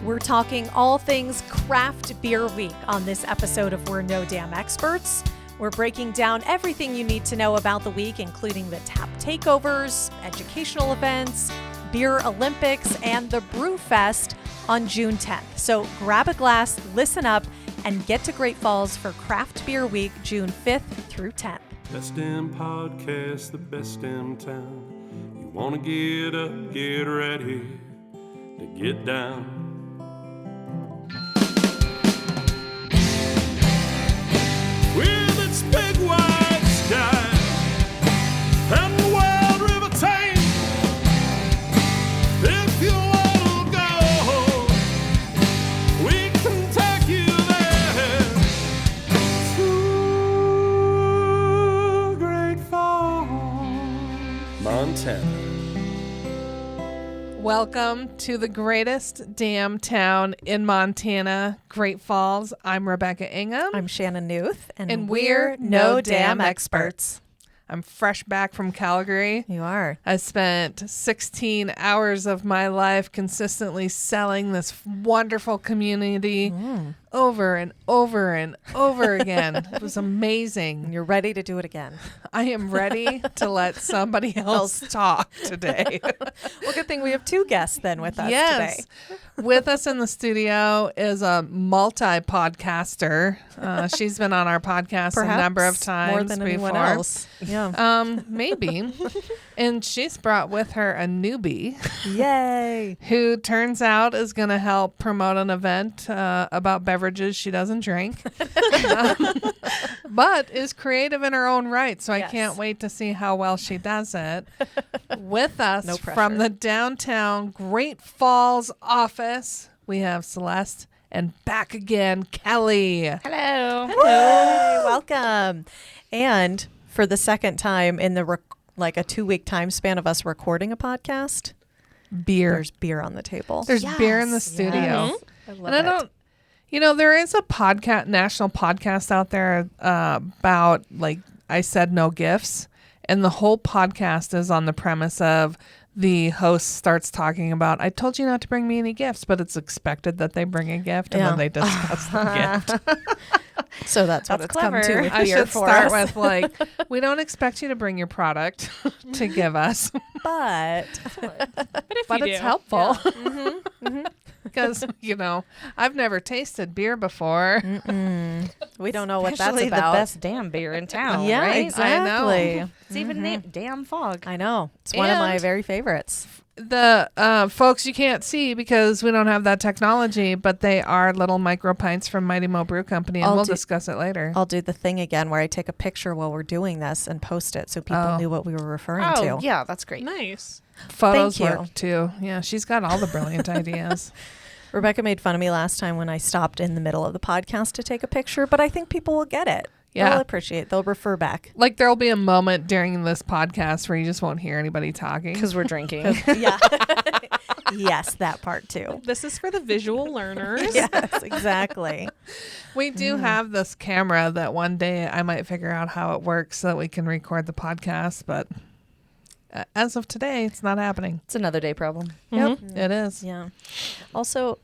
We're talking all things Craft Beer Week on this episode of We're No Damn Experts. We're breaking down everything you need to know about the week, including the tap takeovers, educational events, Beer Olympics, and the Brew Fest on June 10th. So grab a glass, listen up, and get to Great Falls for Craft Beer Week, June 5th through 10th. Best damn podcast, the best damn town. You want to get up, get ready to get down. With its big white sky and the wild river Thames, if you want to go, we can take you there to Great Falls, Montana. Welcome to the greatest damn town in Montana, Great Falls. I'm Rebecca Ingham. I'm Shannon Newth, and we're No Damn Experts. I'm fresh back from Calgary. You are. I spent 16 hours of my life consistently selling this wonderful community over and over and over again. It was amazing. And you're ready to do it again. I am ready to let somebody else talk today. Well, good thing we have two guests then with us today. With us in the studio is a multi-podcaster. She's been on our podcast Perhaps a number of times more than anyone before. else. Yeah. Maybe. And she's brought with her a newbie. Yay. Who turns out is going to help promote an event about beverages she doesn't drink. But is creative in her own right. So I can't wait to see how well she does it. With us from the downtown Great Falls office, we have Celeste, and back again, Kelly. Hello. Hello. Welcome. And for the second time in the like a 2-week time span of us recording a podcast, there's beer on the table. There's beer in the studio. Yes. I love it. There is a national podcast out there about, like, I Said No Gifts. And the whole podcast is on the premise of the host starts talking about, I told you not to bring me any gifts, but it's expected that they bring a gift, and then they discuss the gift. So that's what it's clever. come to with I beer should for start us. with, like, we don't expect you to bring your product to give us, But but it's helpful. Because, I've never tasted beer before. we don't know what Especially that's about. the best damn beer in town, Yeah, right? exactly. I know. It's even named Damn Fog. I know. It's one of my And- very favorites. The folks you can't see because we don't have that technology, but they are little micro pints from Mighty Mo Brew Company, and we'll discuss it later. I'll do the thing again where I take a picture while we're doing this and post it so people knew what we were referring to. Oh, yeah, that's great. Nice. Photos Thank you. work too. Yeah, she's got all the brilliant ideas. Rebecca made fun of me last time when I stopped in the middle of the podcast to take a picture, but I think people will get it. Yeah. They'll appreciate. They'll refer back. Like, there'll be a moment during this podcast where you just won't hear anybody talking. Because we're drinking. Yeah. Yes, that part too. This is for the visual learners. Yes, exactly. We do have this camera that one day I might figure out how it works so that we can record the podcast, but as of today, it's not happening. It's another day problem. Yep, it is. Yeah. Also,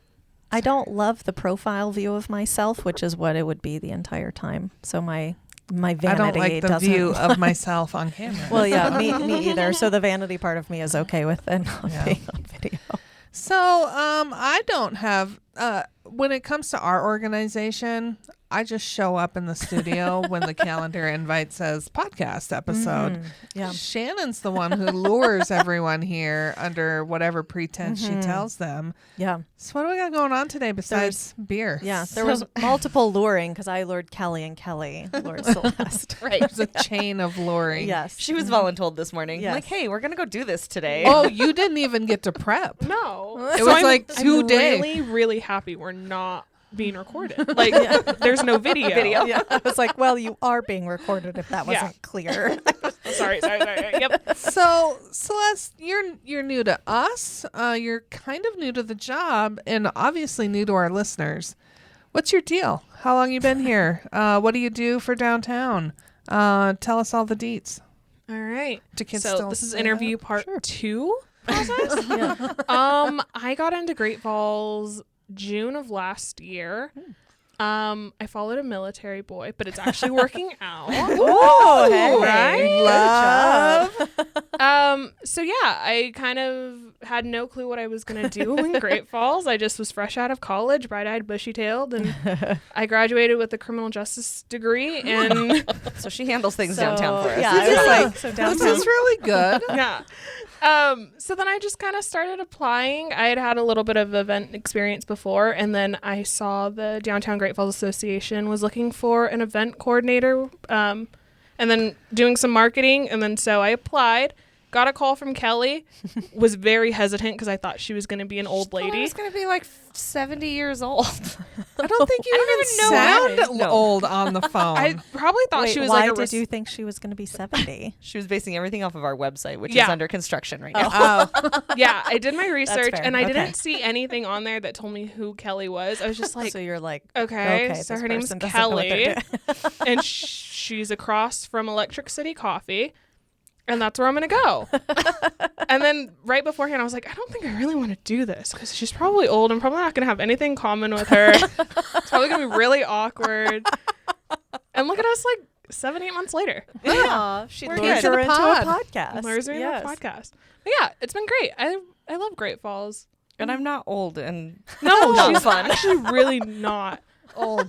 I don't love the profile view of myself, which is what it would be the entire time. So my vanity I don't like the doesn't view of myself on camera. Well, yeah, me either. So the vanity part of me is okay with it not being on video. So I don't have, when it comes to our organization, I just show up in the studio when the calendar invite says podcast episode. Yeah. Shannon's the one who lures everyone here under whatever pretense she tells them. Yeah. So what do we got going on today besides beer? Yeah. There was multiple luring because I lured Kelly and Kelly lured Celeste. Right. There's a chain of luring. Yes. She was voluntold this morning. Yes. Like, hey, we're going to go do this today. Oh, you didn't even get to prep. No. It was like 2 days. I'm really, really happy we're not being recorded. Like, there's no video. Yeah. I was like, well, you are being recorded if that wasn't clear. Sorry. Yep. So, Celeste, you're new to us. You're kind of new to the job, and obviously new to our listeners. What's your deal? How long you been here? What do you do for downtown? Tell us all the deets. All right. Do kids So still this is say interview that? part Sure. 2 process. Yeah. I got into Great Falls June of last year. I followed a military boy, but it's actually working out. Oh, hey. Love. So yeah, I kind of had no clue what I was going to do in Great Falls. I just was fresh out of college, bright-eyed, bushy-tailed, and I graduated with a criminal justice degree. And So she handles things downtown for us. Yeah, I was like, so This downtown. is really good. yeah. So then I just kind of started applying. I had a little bit of event experience before, and then I saw the Downtown Great Falls Association was looking for an event coordinator, and then doing some marketing. And then so I applied, got a call from Kelly, was very hesitant because I thought she was going to be an old I lady. was going to be like 70 years old. I don't think you even sound old on the phone. I probably thought Wait, she was why like a did you think she was going to be 70? She was basing everything off of our website, which is Yeah. under construction right now. Oh, Yeah, I did my research, fair. and I Okay. didn't see anything on there that told me who Kelly was. I was just like, So you're like, okay, this so her name's person doesn't know what they're Kelly, doing. and she's across from Electric City Coffee, and that's where I'm gonna go. And then right beforehand, I was like, I don't think I really want to do this because she's probably old. I'm probably not gonna have anything in common with her. It's probably gonna be really awkward. And look at us, like 7-8 months later. Yeah, she We're lures good. her into a Pod. podcast. Lures her in Yes. a podcast. But yeah, it's been great. I love Great Falls. And I'm not old and No, Not she's fun. actually really not. old.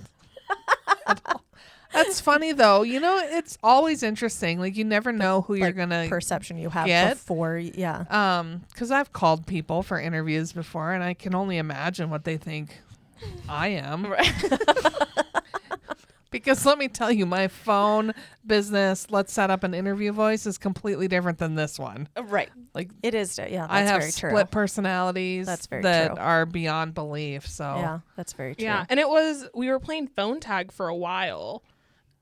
That's funny though. You know, it's always interesting. Like you never know who you're Like, gonna perception you have get. before, yeah. because I've called people for interviews before, and I can only imagine what they think I am. Because let me tell you, my phone business, let's set up an interview voice, is completely different than this one. right. Like It is, yeah, that's I have very split true. personalities That's very that true. are beyond belief. So Yeah, that's very true. Yeah, and we were playing phone tag for a while,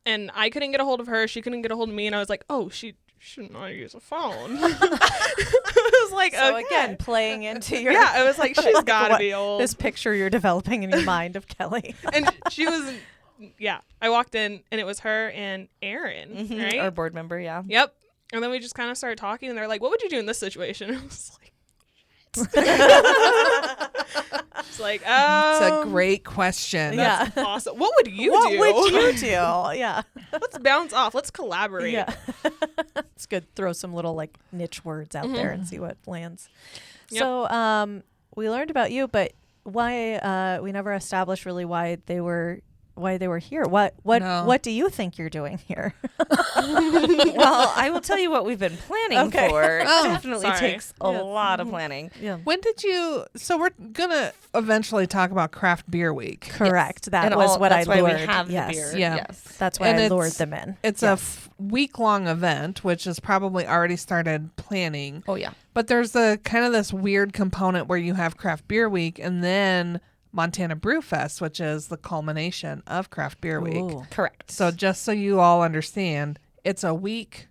and I couldn't get a hold of her. She couldn't get a hold of me, and I was like, oh, she should not use a phone. I was like, So okay. again, playing into your Yeah, I was like, she's got to what- be old. this picture you're developing in your mind of Kelly. And she was, yeah. I walked in, and it was her and Aaron, right? Our board member, yeah. Yep. And then we just kind of started talking, and they're like, what would you do in this situation? I was like, it's like, it's a great question. Yeah. awesome. What would you What do? would you do? Yeah. Let's bounce off. Let's collaborate. Yeah. It's good. Throw some little like niche words out there and see what lands. Yep. So we learned about you, but why we never established really why they were here. No. What do you think you're doing here? Well, I will tell you what we've been planning Okay. for. It Oh, definitely sorry. takes a Yeah. lot of planning. Yeah. When did you? So we're gonna eventually talk about Craft Beer Week. Correct. That And was what that's I why lured. we have yes. the beer. Yeah. Yes. That's why And I it's- lured them in. It's Yes. a week-long event, which has probably already started planning. Oh, yeah. But there's a kind of this weird component where you have Craft Beer Week and then Montana Brew Fest, which is the culmination of Craft Beer Week. Ooh. Correct. So just so you all understand, it's a week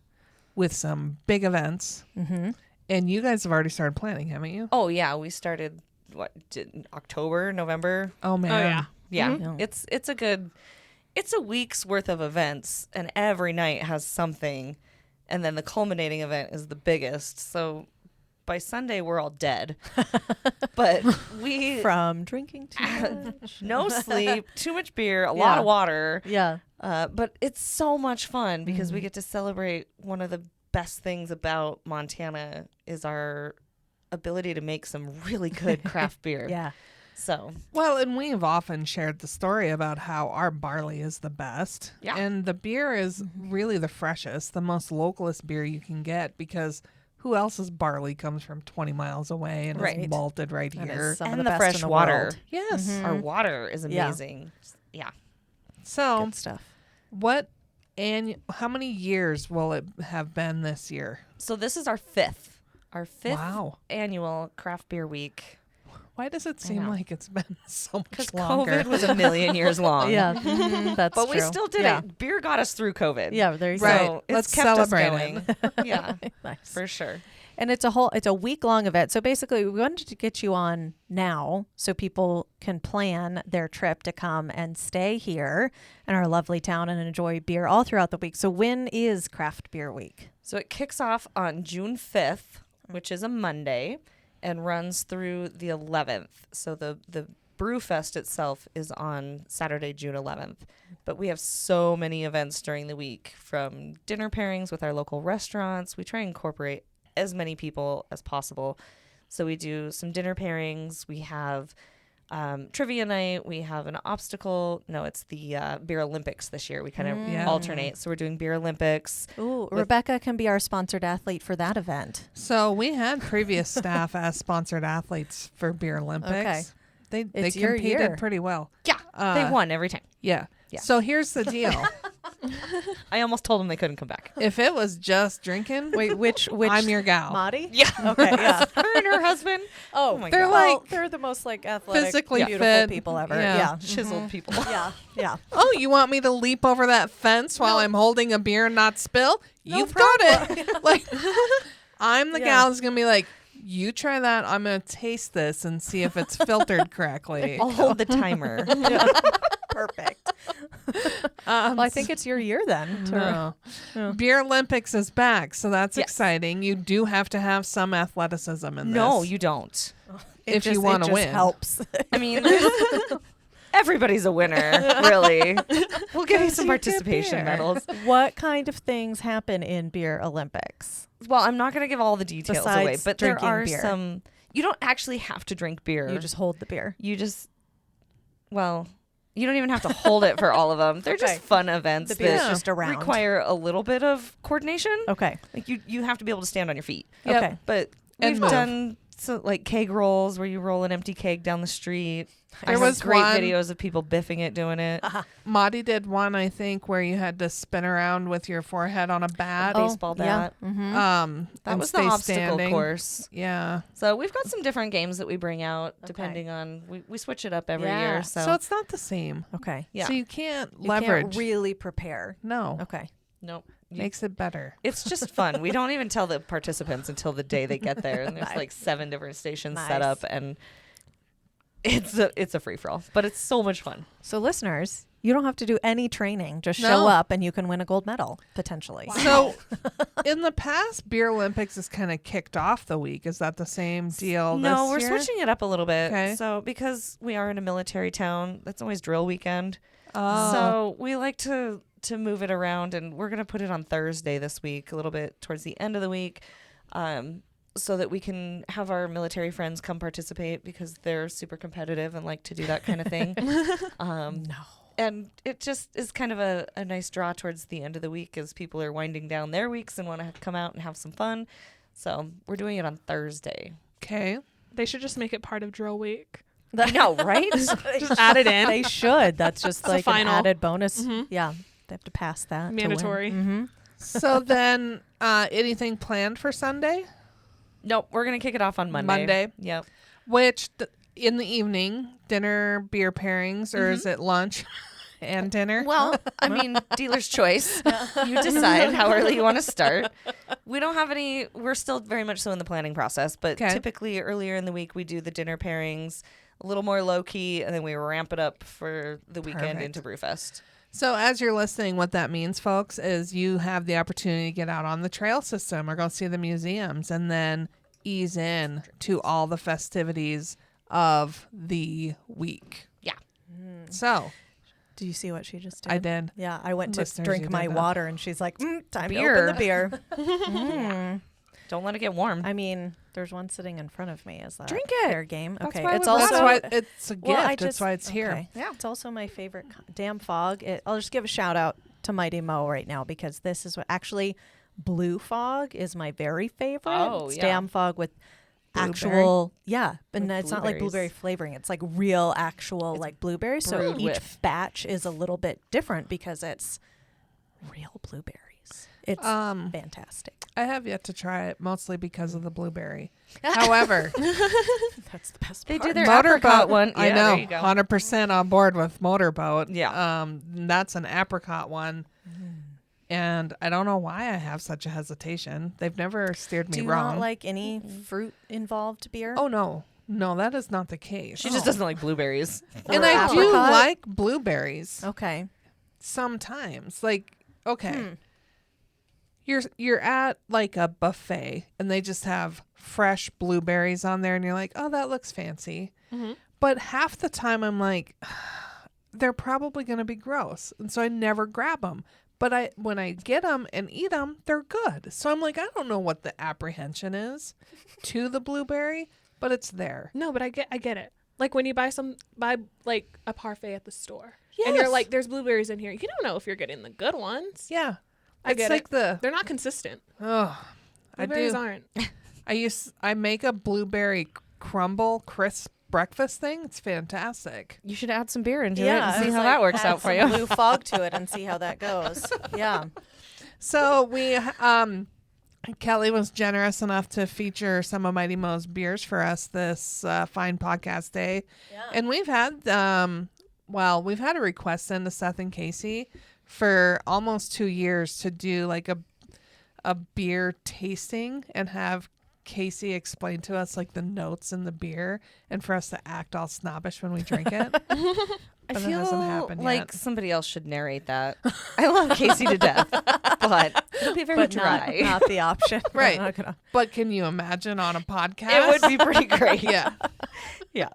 with some big events. Mm-hmm. And you guys have already started planning, haven't you? Oh, yeah. We started, October, November? Oh, man. Oh, yeah. Yeah. Mhm. It's a week's worth of events, and every night has something. And then the culminating event is the biggest. So by Sunday, we're all dead. But we, From drinking too much. no sleep, too much beer, a Yeah. lot of water. Yeah. But it's so much fun because we get to celebrate one of the best things about Montana is our ability to make some really good craft beer. Yeah. So Well, and we've often shared the story about how our barley is the best. Yeah. And the beer is really the freshest, the most localist beer you can get because who else's barley comes from 20 miles away and Right. is malted right That here? is some and of the the best fresh in the water. world. Yes. Mhm. Our water is Yeah. amazing. Yeah. So, Good stuff. what how many years will it have been this year? So this is our fifth Wow. annual craft beer week. Why does it seem know. like it's been so Because much longer? COVID was a million years long. Yeah. Mhm. That's But we true. still did Yeah. it. Beer got us through COVID. Yeah, there you Right. go. So it's Let's kept celebrate us going. Yeah, Nice. for sure. And it's a week-long event. So basically, we wanted to get you on now so people can plan their trip to come and stay here in our lovely town and enjoy beer all throughout the week. So when is Craft Beer Week? So it kicks off on June 5th, which is a Monday, and runs through the 11th. So the Brew Fest itself is on Saturday, June 11th. But we have so many events during the week, from dinner pairings with our local restaurants. We try and incorporate as many people as possible. So we do some dinner pairings. We have trivia night. We have an obstacle. No, it's the Beer Olympics this year. We kind of alternate. So we're doing Beer Olympics. Ooh, Rebecca can be our sponsored athlete for that event. So we had previous staff as sponsored athletes for Beer Olympics. Okay. They It's your competed year. pretty well. Yeah, they won every time. Yeah. Yeah. So here's the deal. I almost told them they couldn't come back. If it was just drinking, Wait, which I'm your gal. Maddie? Yeah. Okay, yeah. Her and her husband. Oh, my They're God. well, like they're the most like athletic, physically beautiful fit. people ever. Yeah. Yeah. Chiseled people. Yeah. Yeah. Oh, you want me to leap over that fence while I'm holding a beer and not spill? You've got it. Like, I'm the gal that's going to be like, you try that. I'm going to taste this and see if it's filtered correctly. I'll hold the timer. Perfect. Well, I think it's your year then. No. Beer Olympics is back, so that's Yes. exciting. You do have to have some athleticism in No, this. you don't. If you wanna it just win. helps. I mean, everybody's a winner, really. We'll give you some participation beer. medals. What kind of things happen in Beer Olympics? Well, I'm not going to give all the details away, Besides but there drinking are beer. some. You don't actually have to drink beer. You just hold the beer. You don't even have to hold it for all of them. They're just Okay. fun events The beer's that just around. require a little bit of coordination. Okay. Like you have to be able to stand on your feet. Yep. Okay. But And we've move. done like keg rolls where you roll an empty keg down the street. There I was have great one- videos of people biffing it doing it. Maddie did one, I think, where you had to spin around with your forehead on a bat. Baseball bat. Yeah. Mm-hmm. That and was the stay obstacle standing. course. Yeah. So we've got some different games that we bring out depending on we switch it up every Yeah. year. So So, it's not the same. Okay. yeah. So you can't You leverage. can't really prepare. No. Okay. nope. Makes it better. It's just fun. We don't even tell the participants until the day they get there, and there's Nice. like 7 different stations set Nice. up, and it's a free for all, but it's so much fun. So listeners, you don't have to do any training. Just No. show up and you can win a gold medal potentially. So in the past, Beer Olympics has kind of kicked off the week. Is that the same deal No, this we're year? switching it up a little bit. Okay. So because we are in a military town, that's always drill weekend. Oh. So we like to move it around, and we're gonna put it on Thursday this week, a little bit towards the end of the week, so that we can have our military friends come participate because they're super competitive and like to do that kind of thing. And it just is kind of a nice draw towards the end of the week as people are winding down their weeks and want to come out and have some fun. So we're doing it on Thursday. Okay. They should just make it part of drill week. I know, right? Just add it in. They should. That's just a like final. an added bonus. Mhm. Yeah. They have to pass that. to win. Mandatory. Mhm. So then, anything planned for Sunday? Nope, we're gonna kick it off on Monday. Monday. Yep. Which in the evening, dinner, beer pairings, or is it lunch and dinner? Well, I mean, dealer's choice. You decide how early you want to start. We don't have any. We're still very much so in the planning process, but 'Kay. typically earlier in the week we do the dinner pairings, a little more low key, and then we ramp it up for the weekend Perfect. into Brewfest. So as you're listening, what that means, folks, is you have the opportunity to get out on the trail system or go see the museums and then ease in to all the festivities of the week. Yeah. So Do you see what she just did? I did. Yeah, I went to Listeners, drink you my did that. water, and she's like, "Time Beer. to open the beer." Mm. Don't let it get warm. I mean, there's one sitting in front of me. Is that Drink it. fair game? That's Okay, why it's we brought also That's why it's a gift. Well, That's why it's here. okay. Yeah. It's also my favorite damn fog. I'll just give a shout out to Mighty Mo right now because this is what actually blue fog is my very favorite. Oh, it's yeah. damn fog with Blueberry? actual but With it's not like blueberries. blueberry flavoring. It's like real actual It's like blueberries. So brewed each with. batch is a little bit different because it's real blueberries. It's fantastic. I have yet to try it, mostly because of the blueberry. However, That's the best They part. do their apricot one. I Yeah, know, there you go. 100% on board with motorboat. Yeah. That's an apricot one. And I don't know why I have such a hesitation. They've never steered me Do you wrong. not like any fruit involved beer? Oh no, that is not the case. She just doesn't like blueberries. And Or I do apricot? like blueberries Okay. sometimes. Like, okay, you're at like a buffet and they just have fresh blueberries on there, and you're like, oh, that looks fancy. But half the time I'm like, they're probably going to be gross. And so I never grab them. But when I get them and eat them, they're good. So I'm like, I don't know what the apprehension is to the blueberry, but it's there. No, but I get it. Like when you buy like a parfait at the store, and you're Yes. like, "There's blueberries in here." You don't know if you're getting the good ones. Yeah. I It's get like it. They're not consistent. Oh, I Blueberries do. aren't. I make a blueberry crumble crisp breakfast thing. It's fantastic. You should add some beer into it Yeah, and see it's how like that works add out for some you. blue fog to it and see how that goes. Yeah. So we Kelly was generous enough to feature some of Mighty Mo's beers for us this fine podcast day. Yeah. And we've had we've had a request in to Seth and Casey for almost 2 years to do like a beer tasting and have Casey explain to us like the notes in the beer and for us to act all snobbish when we drink it. I But it feel hasn't happened like yet. somebody else should narrate that. I love Casey to death, but it'll be very But dry. not the option. We're Right. not gonna- But can you imagine on a podcast? It would be pretty great. Yeah. Yeah.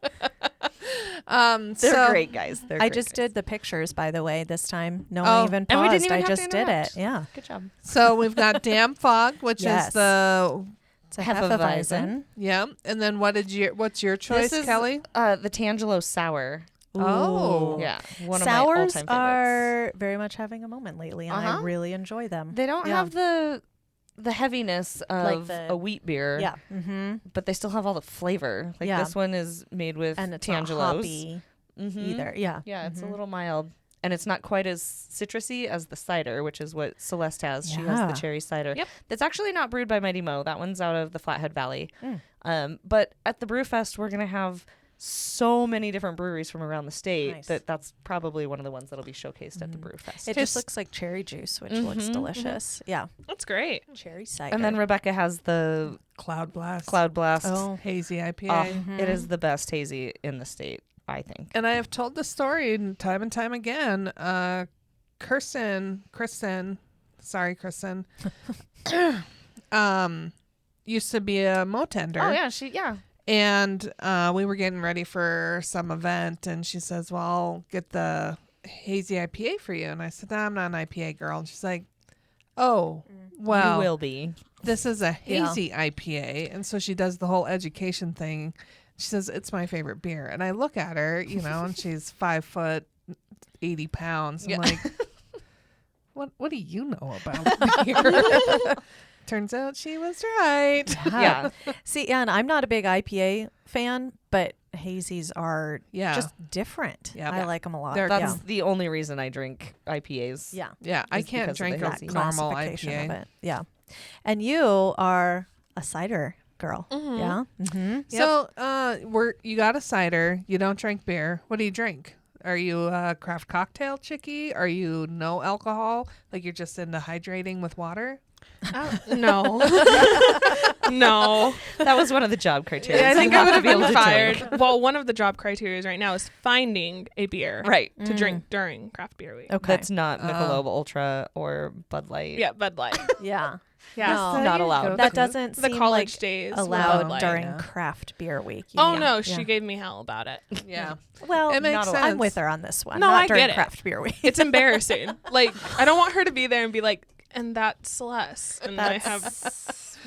They're They're great guys. They're I great just guys. did the pictures, by the way, this time. No Oh. one even And we paused. didn't even I have to just did it. interrupt. Yeah. Good job. So we've got Damn Fog, which Yes. is the It's a Hefeweizen. Hefeweizen. yeah. And then what's your choice, This is Kelly? the Tangelo Sour. Oh. Yeah. One of my Sours all-time favorites. are very much having a moment lately, and I Uh-huh. really enjoy them. They don't Yeah. have the heaviness of the- a wheat beer. Yeah. Mm-hmm. But they still have all the flavor. Like Yeah. this one is made with And it's not Tangelos. hoppy Mhm. either. Yeah. Yeah, it's a Mhm. little mild. And it's not quite as citrusy as the cider, which is what Celeste has. She has Yeah. the cherry cider. Yep. That's actually not brewed by Mighty Mo. That one's out of the Flathead Valley. Mm. But at the Brew Fest, we're going to have so many different breweries from around the state Nice. that's probably one of the ones that'll be showcased at the Brew Fest. It just looks like cherry juice, which looks Mhm. delicious. Yeah. That's great. Cherry cider. And then Rebecca has the Cloud Blast. Cloud Blast. Oh. Hazy IPA. Oh, It is the best hazy in the state, I think. And I have told the story time and time again. Kristen, sorry, Kristen, used to be a mo tender. Oh, yeah. And we were getting ready for some event, and she says, well, I'll get the hazy IPA for you. And I said, no, I'm not an IPA girl. And she's like, oh, well, You will be. this is a hazy IPA. And so she does the whole education thing. She says, it's my favorite beer. And I look at her, and she's 5 foot, 80 pounds. I'm Yeah. like, what do you know about beer? Turns out she was right. Yeah. See, and I'm not a big IPA fan, but hazies are Yeah. just different. Yeah. I like them a lot. They're- That's yeah. the only reason I drink IPAs. Yeah. Yeah, I Just can't because of drink the a hazy. normal Classification of IPA. it. Yeah. And you are a cider girl. Mhm. Yeah. Mm-hmm. So, you got a cider. You don't drink beer. What do you drink? Are you a craft cocktail chickie? Are you no alcohol? Like you're just into hydrating with water? No. No. That was one of the job criteria. Yeah, I think You I would to have be able been to fired. drink. Well, one of the job criteria right now is finding a beer Right. to drink during craft beer week. Okay. That's not Michelob Ultra or Bud Light. Yeah, Bud Light. Yeah. Yeah. No. Not allowed. That doesn't The seem college like days were Bud allowed Light. during Yeah. craft beer week. Oh Yeah. no, Yeah. she gave me hell about it. Yeah. Well, It makes not allowed. sense. I'm with her on this one. No, not I during get it. craft beer week. It's embarrassing. Like I don't want her to be there and be like, and that's Celeste. And I have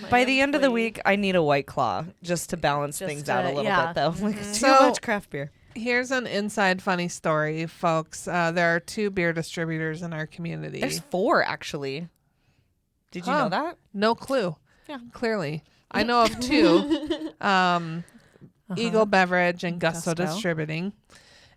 By the end of the week, I need a White Claw just to balance Just things out a to- little yeah. bit, though. Like, it's too So- much craft beer. Here's an inside funny story, folks. There are 2 beer distributors in our community. There's 4, actually. Did you Huh. know that? No clue. Yeah. Clearly. I know of 2. Eagle Beverage and Gusto Gusto. Distributing.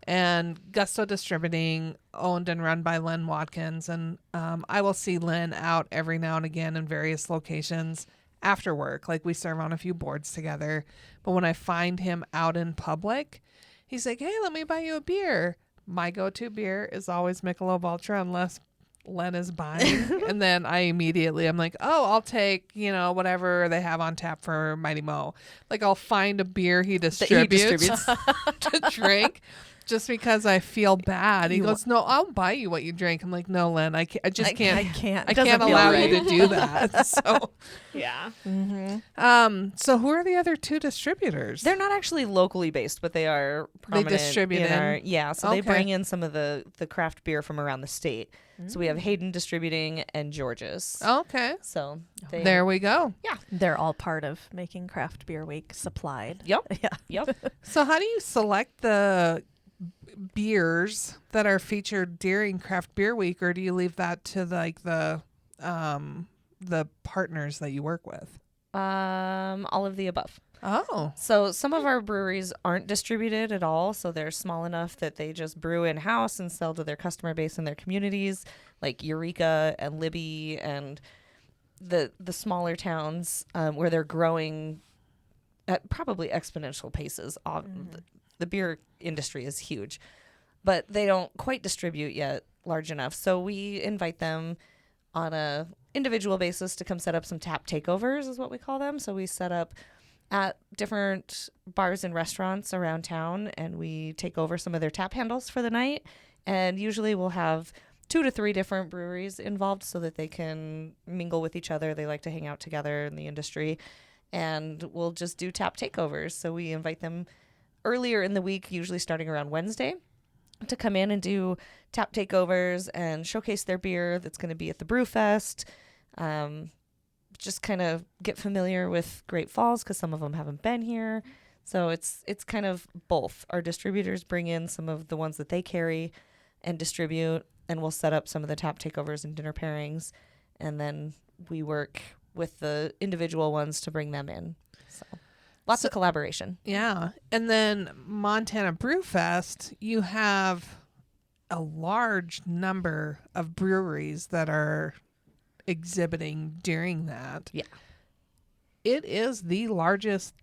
And Gusto Distributing, owned and run by Lynn Watkins. And I will see Lynn out every now and again in various locations after work. Like we serve on a few boards together. But when I find him out in public, he's like, hey, let me buy you a beer. My go-to beer is always Michelob Ultra unless Len is buying. And then I'm like, oh, I'll take, whatever they have on tap for Mighty Mo. Like I'll find a beer he distributes to drink just because I feel bad. He goes, no, I'll buy you what you drink. I'm like, no, Len, I can't. I just can't. I can't. I It doesn't can't feel allow right. you to do that. So, Yeah. so who are the other two distributors? They're not actually locally based, but they are prominent distribute in our, in? so they Okay. bring in some of the craft beer from around the state. So we have Hayden Distributing and George's. Okay. So they, There we go. They're all part of making Craft Beer Week supplied. Yep. Yeah. Yep. So how do you select the beers that are featured during Craft Beer Week, or do you leave that to the partners that you work with? All of the above. Oh. So some of our breweries aren't distributed at all. So they're small enough that they just brew in house and sell to their customer base in their communities, like Eureka and Libby and the smaller towns where they're growing at probably exponential paces. The beer industry is huge, but they don't quite distribute yet large enough. So we invite them on a individual basis to come set up some tap takeovers, is what we call them. So we set up at different bars and restaurants around town, and we take over some of their tap handles for the night. And usually we'll have 2 to 3 different breweries involved so that they can mingle with each other. They like to hang out together in the industry, and we'll just do tap takeovers. So we invite them earlier in the week, usually starting around Wednesday, to come in and do tap takeovers and showcase their beer that's going to be at the Brew Fest. Just kind of get familiar with Great Falls because some of them haven't been here. So it's kind of both. Our distributors bring in some of the ones that they carry and distribute, and we'll set up some of the tap takeovers and dinner pairings, and then we work with the individual ones to bring them in. So lots of collaboration. Yeah. And then Montana Brew Fest, you have a large number of breweries that are exhibiting during that. Yeah. It is the largest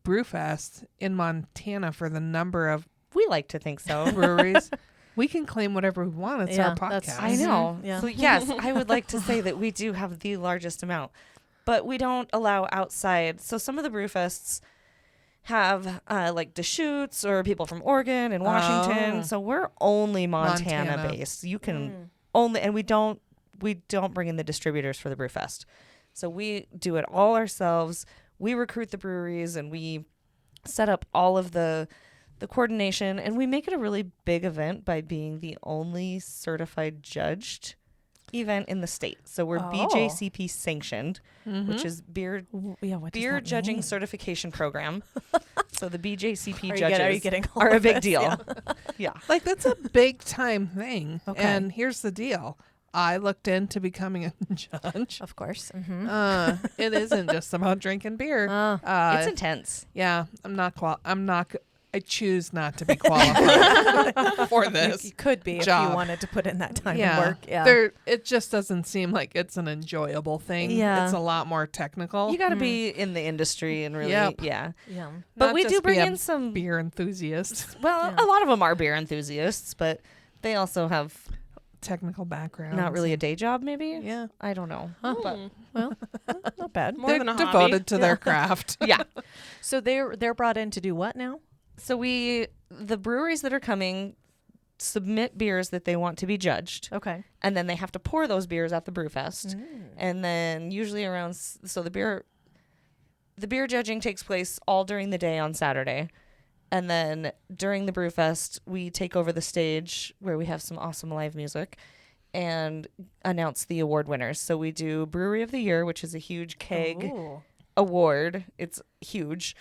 brew fest in Montana for the number of We like to think so. breweries. We can claim whatever we want. It's Yeah, our that's- podcast. I know. Yeah. So yes, I would like to say that we do have the largest amount, but we don't allow outside. So some of the brew fests have like Deschutes or people from Oregon and Washington. Oh. So we're only Montana Montana. based. You can only, and we don't bring in the distributors for the brew fest. So we do it all ourselves. We recruit the breweries and we set up all of the coordination, and we make it a really big event by being the only certified judged event in the state. So we're BJCP sanctioned, which is beer Yeah, what does beer that judging mean? certification program. So the BJCP Are you judges getting all are a of big this? deal. Yeah. Yeah. Like, that's a big time thing. Okay. And here's the deal. I looked into becoming a judge. Of course. It isn't just about drinking beer. It's intense. Yeah, I choose not to be qualified for this. You could be job. if you wanted to put in that time Yeah, and work. Yeah. it just doesn't seem like it's an enjoyable thing. Yeah. It's a lot more technical. You got to be in the industry and really, Yep. yeah. Yeah. But Not we just do bring be a in some beer enthusiast, Well, Yeah. a lot of them are beer enthusiasts, but they also have technical background. not really a day job, maybe. Yeah, I don't know. Huh. But Well, not bad. More they're than a hobby. devoted to their craft. yeah. So they're brought in to do what now? So the breweries that are coming submit beers that they want to be judged, Okay. and then they have to pour those beers at the brew fest. And then usually around, so the beer judging takes place all during the day on Saturday. And then during the brew fest, we take over the stage where we have some awesome live music and announce the award winners. So we do Brewery of the Year, which is a huge keg award. It's huge.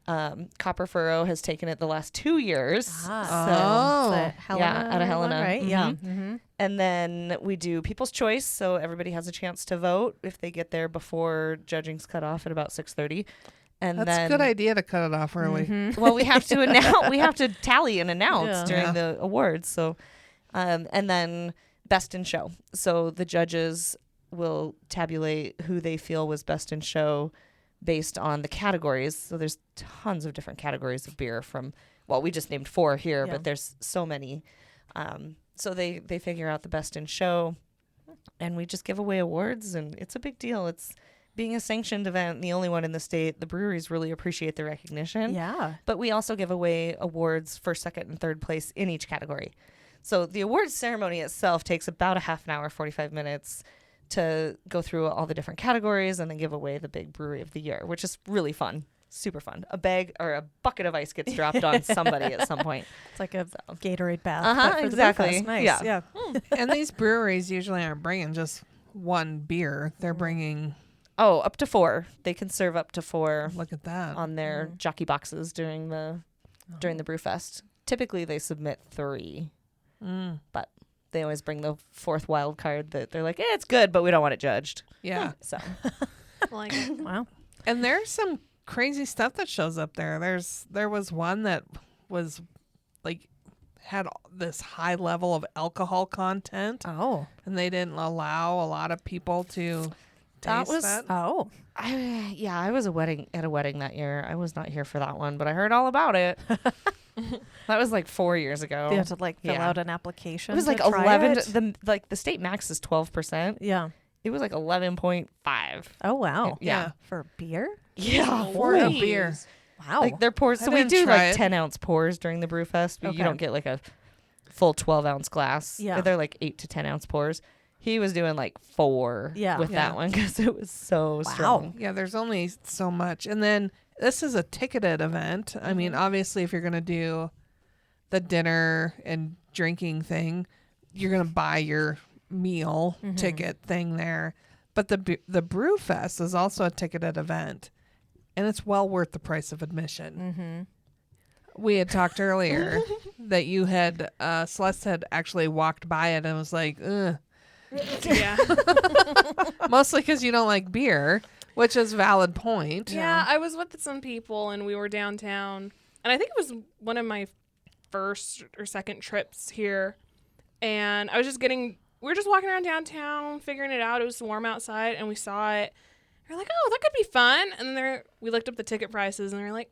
Copper Furrow has taken it the last 2 years. Oh. The Helena out of Helena. one, right? Mhm. Yeah. Mm-hmm. And then we do People's Choice, so everybody has a chance to vote if they get there before judging's cut off at about 6:30. And That's then, a good idea to cut it off early. well, we have to announce. We have to tally and announce Yeah. during Yeah. the awards. So, and then Best in Show. So the judges will tabulate who they feel was best in show based on the categories. So there's tons of different categories of beer from. Well, we just named 4 here, Yeah. but there's so many. So they figure out the best in show, and we just give away awards, and it's a big deal. being a sanctioned event, the only one in the state, the breweries really appreciate the recognition. Yeah. But we also give away awards for second and third place in each category. So the awards ceremony itself takes about a half an hour, 45 minutes to go through all the different categories and then give away the big brewery of the year, which is really fun. Super fun. A bag or a bucket of ice gets dropped on somebody at some point. It's like a Gatorade bath. Uh-huh, but for the exactly. Brew Fest. Nice. Yeah. And these breweries usually aren't bringing just one beer. They're bringing, Oh, up to 4. They can serve up to 4 look at that. on their jockey boxes during the Brew Fest. Typically they submit 3, but they always bring the 4th wild card that they're like, it's good, but we don't want it judged. Yeah. So Like, Wow. And there's some crazy stuff that shows up there. There was one that was like had this high level of alcohol content, Oh. and they didn't allow a lot of people to That taste was- that. Oh. I was at a wedding that year. I was not here for that one, but I heard all about it. That was like 4 years ago. You have to like fill Yeah. out an application. It was to like try 11. it? The state max is 12%. Yeah. It was like 11.5. Oh wow. Yeah. For beer? Yeah. For a Jeez. beer. Wow. Like their pours. I So we didn't do try like it. 10-ounce pours during the Brew Fest, but Okay. you don't get like a full 12-ounce glass. Yeah. They're like 8 to 10-ounce pours. He was doing like 4 Yeah. with Yeah. that one because it was so strong. Yeah, there's only so much. And then this is a ticketed event. I mean, obviously, if you're going to do the dinner and drinking thing, you're going to buy your meal ticket thing there. But the Brew Fest is also a ticketed event, and it's well worth the price of admission. We had talked earlier that you had, Celeste had actually walked by it and was like, ugh. yeah. Mostly because you don't like beer, which is a valid point. Yeah, I was with some people and we were downtown. And I think it was one of my first or second trips here. And I was just we were just walking around downtown, figuring it out. It was warm outside and we saw it. We were like, oh, that could be fun. And then we looked up the ticket prices and we were like,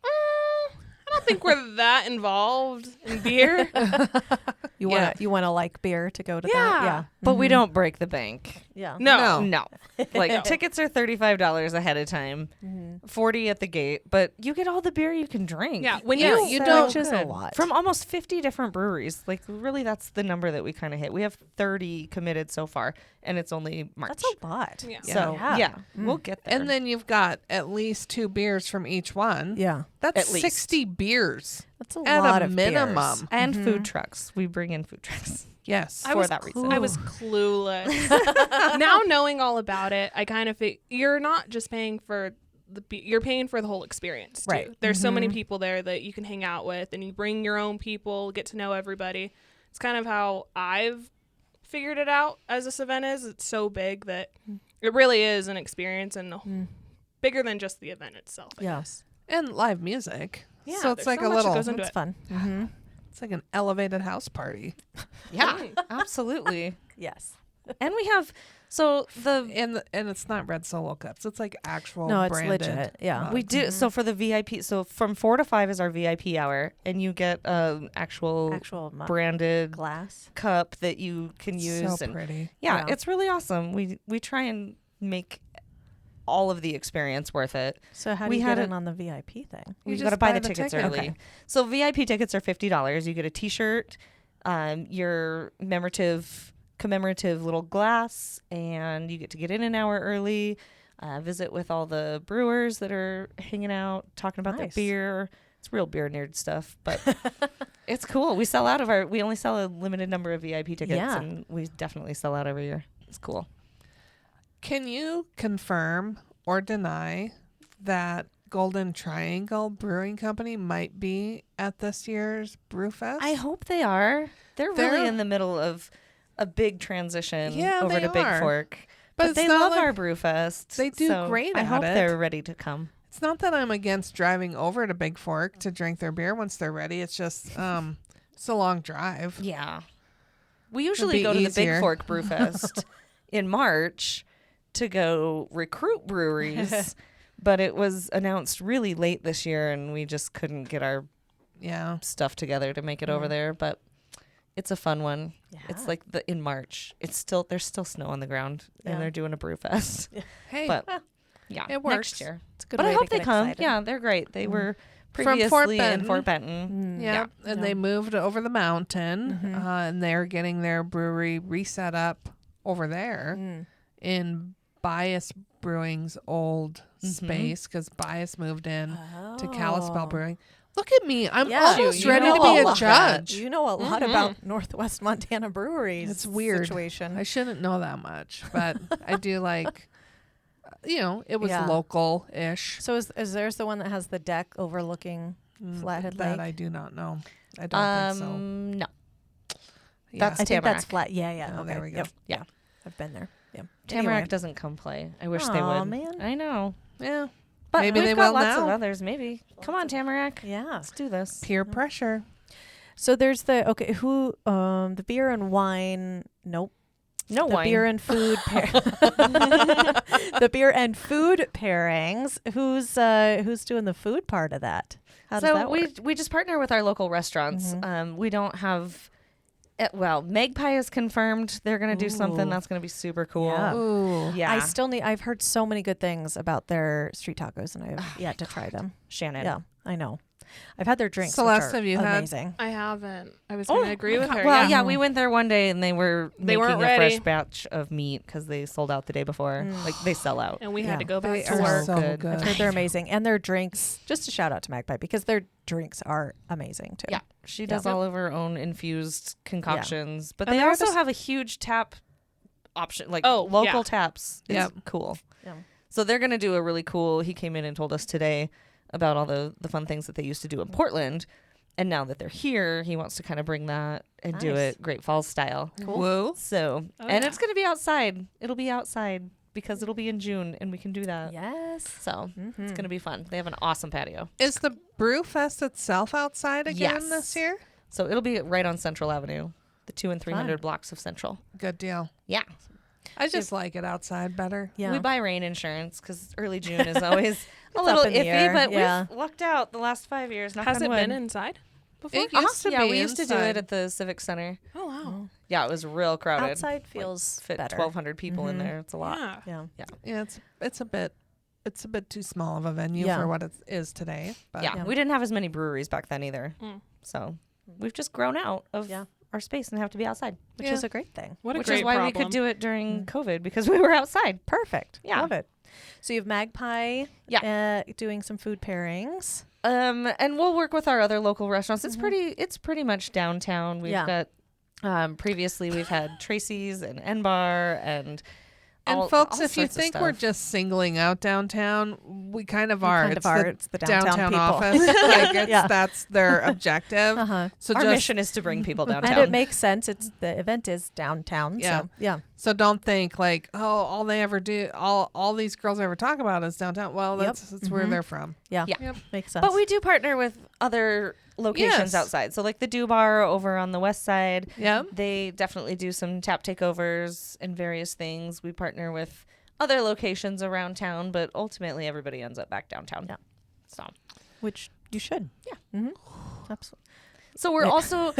I don't think we're that involved in beer. You want to like beer to go to Yeah. that? Yeah. But we don't break the bank. Yeah. No. No. Like tickets are $35 ahead of time, $40 at the gate, but you get all the beer you can drink. Yeah, when Yeah, you you Which don't- is a good. lot. From almost 50 different breweries. Like really that's the number that we kind of hit. We have 30 committed so far and it's only March. That's a lot. Yeah. So Yeah. we'll get there. And then you've got at least 2 beers from each one. Yeah. That's At least. 60 beers That's a at lot a of minimum. beers. and food trucks. We bring in food trucks. Yes. for that reason. I was clueless. Now knowing all about it, I kind of you're not just paying for you're paying for the whole experience too. Right. There's so many people there that you can hang out with, and you bring your own people, get to know everybody. It's kind of how I've figured it out as this event is. It's so big that it really is an experience and bigger than just the event itself. I Yeah. guess. And live music. Yeah, So it's there's like so a much that little, goes into It's it. fun. it's like an elevated house party. Yeah, absolutely. Yes. And we have And it's not red Solo cups. It's like actual No, it's branded legit. Yeah. mugs. we do so for the VIP. So from 4 to 5 is our VIP hour, and you get actual branded glass. cup that you can use. So and pretty. yeah, Yeah. it's really awesome. We try and make all of the experience worth it. So how do We you had get in a- on the VIP thing? You You got to just buy buy the the tickets ticket. early. Okay. So VIP tickets are $50. You get a T-shirt, your commemorative little glass, and you get to get in an hour early. Visit with all the brewers that are hanging out, talking about Nice. their beer. It's real beer nerd stuff, but it's cool. We only sell a limited number of VIP tickets, Yeah. and we definitely sell out every year. It's cool. Can you confirm or deny that Golden Triangle Brewing Company might be at this year's Brew Fest? I hope they are. They're They're- really in the middle of a big transition Yeah, over they to Big are. Fork. But But it's they not love like- our Brew Fest. They do so great I at hope it. they're ready to come. It's not that I'm against driving over to Big Fork to drink their beer once they're ready. It's just it's a long drive. Yeah. We usually be go to the easier. Big Fork Brew Fest in March to go recruit breweries, but it was announced really late this year and we just couldn't get our Yeah. stuff together to make it over there. But It's a fun one. It's Yeah. like in March. There's still snow on the ground, Yeah. and they're doing a brew fest. Hey, But yeah, it works. next year. It's a good But way I to hope they get come. excited. Yeah, they're great. They were From previously Fort in Benton. Fort Benton. Mm. yeah, and Yeah. they moved over the mountain, and they're getting their brewery reset up over there Mm. in Bias Brewing's old space because Bias moved in to Kalispell Oh. Brewing. Look at me. I'm Yeah. almost You ready know to be all a of that. judge. You know a lot about Northwest Montana breweries. It's weird. Situation. I shouldn't know that much, but I do like, it was Yeah. local-ish. So is theirs the one that has the deck overlooking Flathead That Lake? I do not know. I don't think so. No, Yeah. that's I think that's Tamarack. flat. Yeah. Oh, Okay. there we go. Yep. Yeah. I've been there. Yeah. Tamarack Anyway. doesn't come play. I wish they Aw, would. man. I know. Yeah. But Maybe we've they got will lots of now. others. Maybe. Come on, Tamarack. Yeah. Let's do this. Peer pressure. So there's the beer and wine. Nope. No The wine. beer and food the beer and food pairings. Who's doing the food part of that? How does So that work? we just partner with our local restaurants. We don't have. Magpie is confirmed. They're gonna do something Ooh. that's gonna be super cool. Yeah. Ooh. Yeah. I've heard so many good things about their street tacos, and I've yet to try them. Shannon. Yeah, I know. I've had their drinks. Celeste, which are have you had- amazing? I haven't. I was going to agree with her. Well, yeah. we went there one day and they were They making weren't a ready. fresh batch of meat because they sold out the day before. Like they sell out. And we Yeah. had to go They back to are work. so good. good. I've heard they're amazing, and their drinks. Just a shout out to Magpie because their drinks are amazing too. Yeah, she does Yeah. all of her own infused concoctions, but And they they're also just- have a huge tap option, like Oh, local yeah. taps. It's Yep. cool. Yeah. So they're gonna do a really cool. He came in and told us today about all the fun things that they used to do in Portland, and now that they're here, he wants to kind of bring that and do Nice. it Great Falls style. Whoa. So, Oh, and yeah. it's gonna be outside. It'll be outside because it'll be in June, and we can do that. Yes. So it's gonna be fun. They have an awesome patio. Is the Brew Fest itself outside again Yes. this year? So it'll be right on Central Avenue, the 200 and 300 Fun. blocks of Central. Good deal. Yeah. I just like it outside better. Yeah. We buy rain insurance because early June is always a It's little up in the iffy, air, but yeah. we've lucked out the last 5 years. Knock Has on it wood. been inside before? It used to yeah, be we used to do inside. it at the Civic Center. Oh, wow. Yeah, it was real crowded. Outside feels Fit better. 1,200 people in there. It's a lot. Yeah. Yeah. Yeah, it's a bit too small of a venue Yeah. for what it is today. But Yeah, Yeah. we didn't have as many breweries back then either. Mm. So we've just grown out of Yeah. our space and have to be outside. Which Yeah. is a great thing. What a Which great is why problem. we could do it during COVID because we were outside. Perfect. Yeah. Love it. So you have Magpie doing some food pairings. And we'll work with our other local restaurants. It's pretty much downtown. We've Yeah. got previously we've had Tracy's and N Bar and folks, all if you sorts of think we're stuff. just singling out downtown, we kind of are. kind It's of are. the It's the downtown people. office. Like Yeah. that's their objective. Uh-huh. So our just mission is to bring people downtown. And it makes sense. The event is downtown. Yeah. So, yeah. so don't think like, oh, all they ever do, all these girls ever talk about is downtown. Well, Yep. that's where they're from. Yeah. Yeah. Yep. Makes sense. But we do partner with other locations Yes. outside. So like the Do Bar over on the west side. Yep. They definitely do some tap takeovers and various things. We partner with other locations around town, but ultimately everybody ends up back downtown. Yeah. So Which you should. Yeah. Mm-hmm. Absolutely. so we're also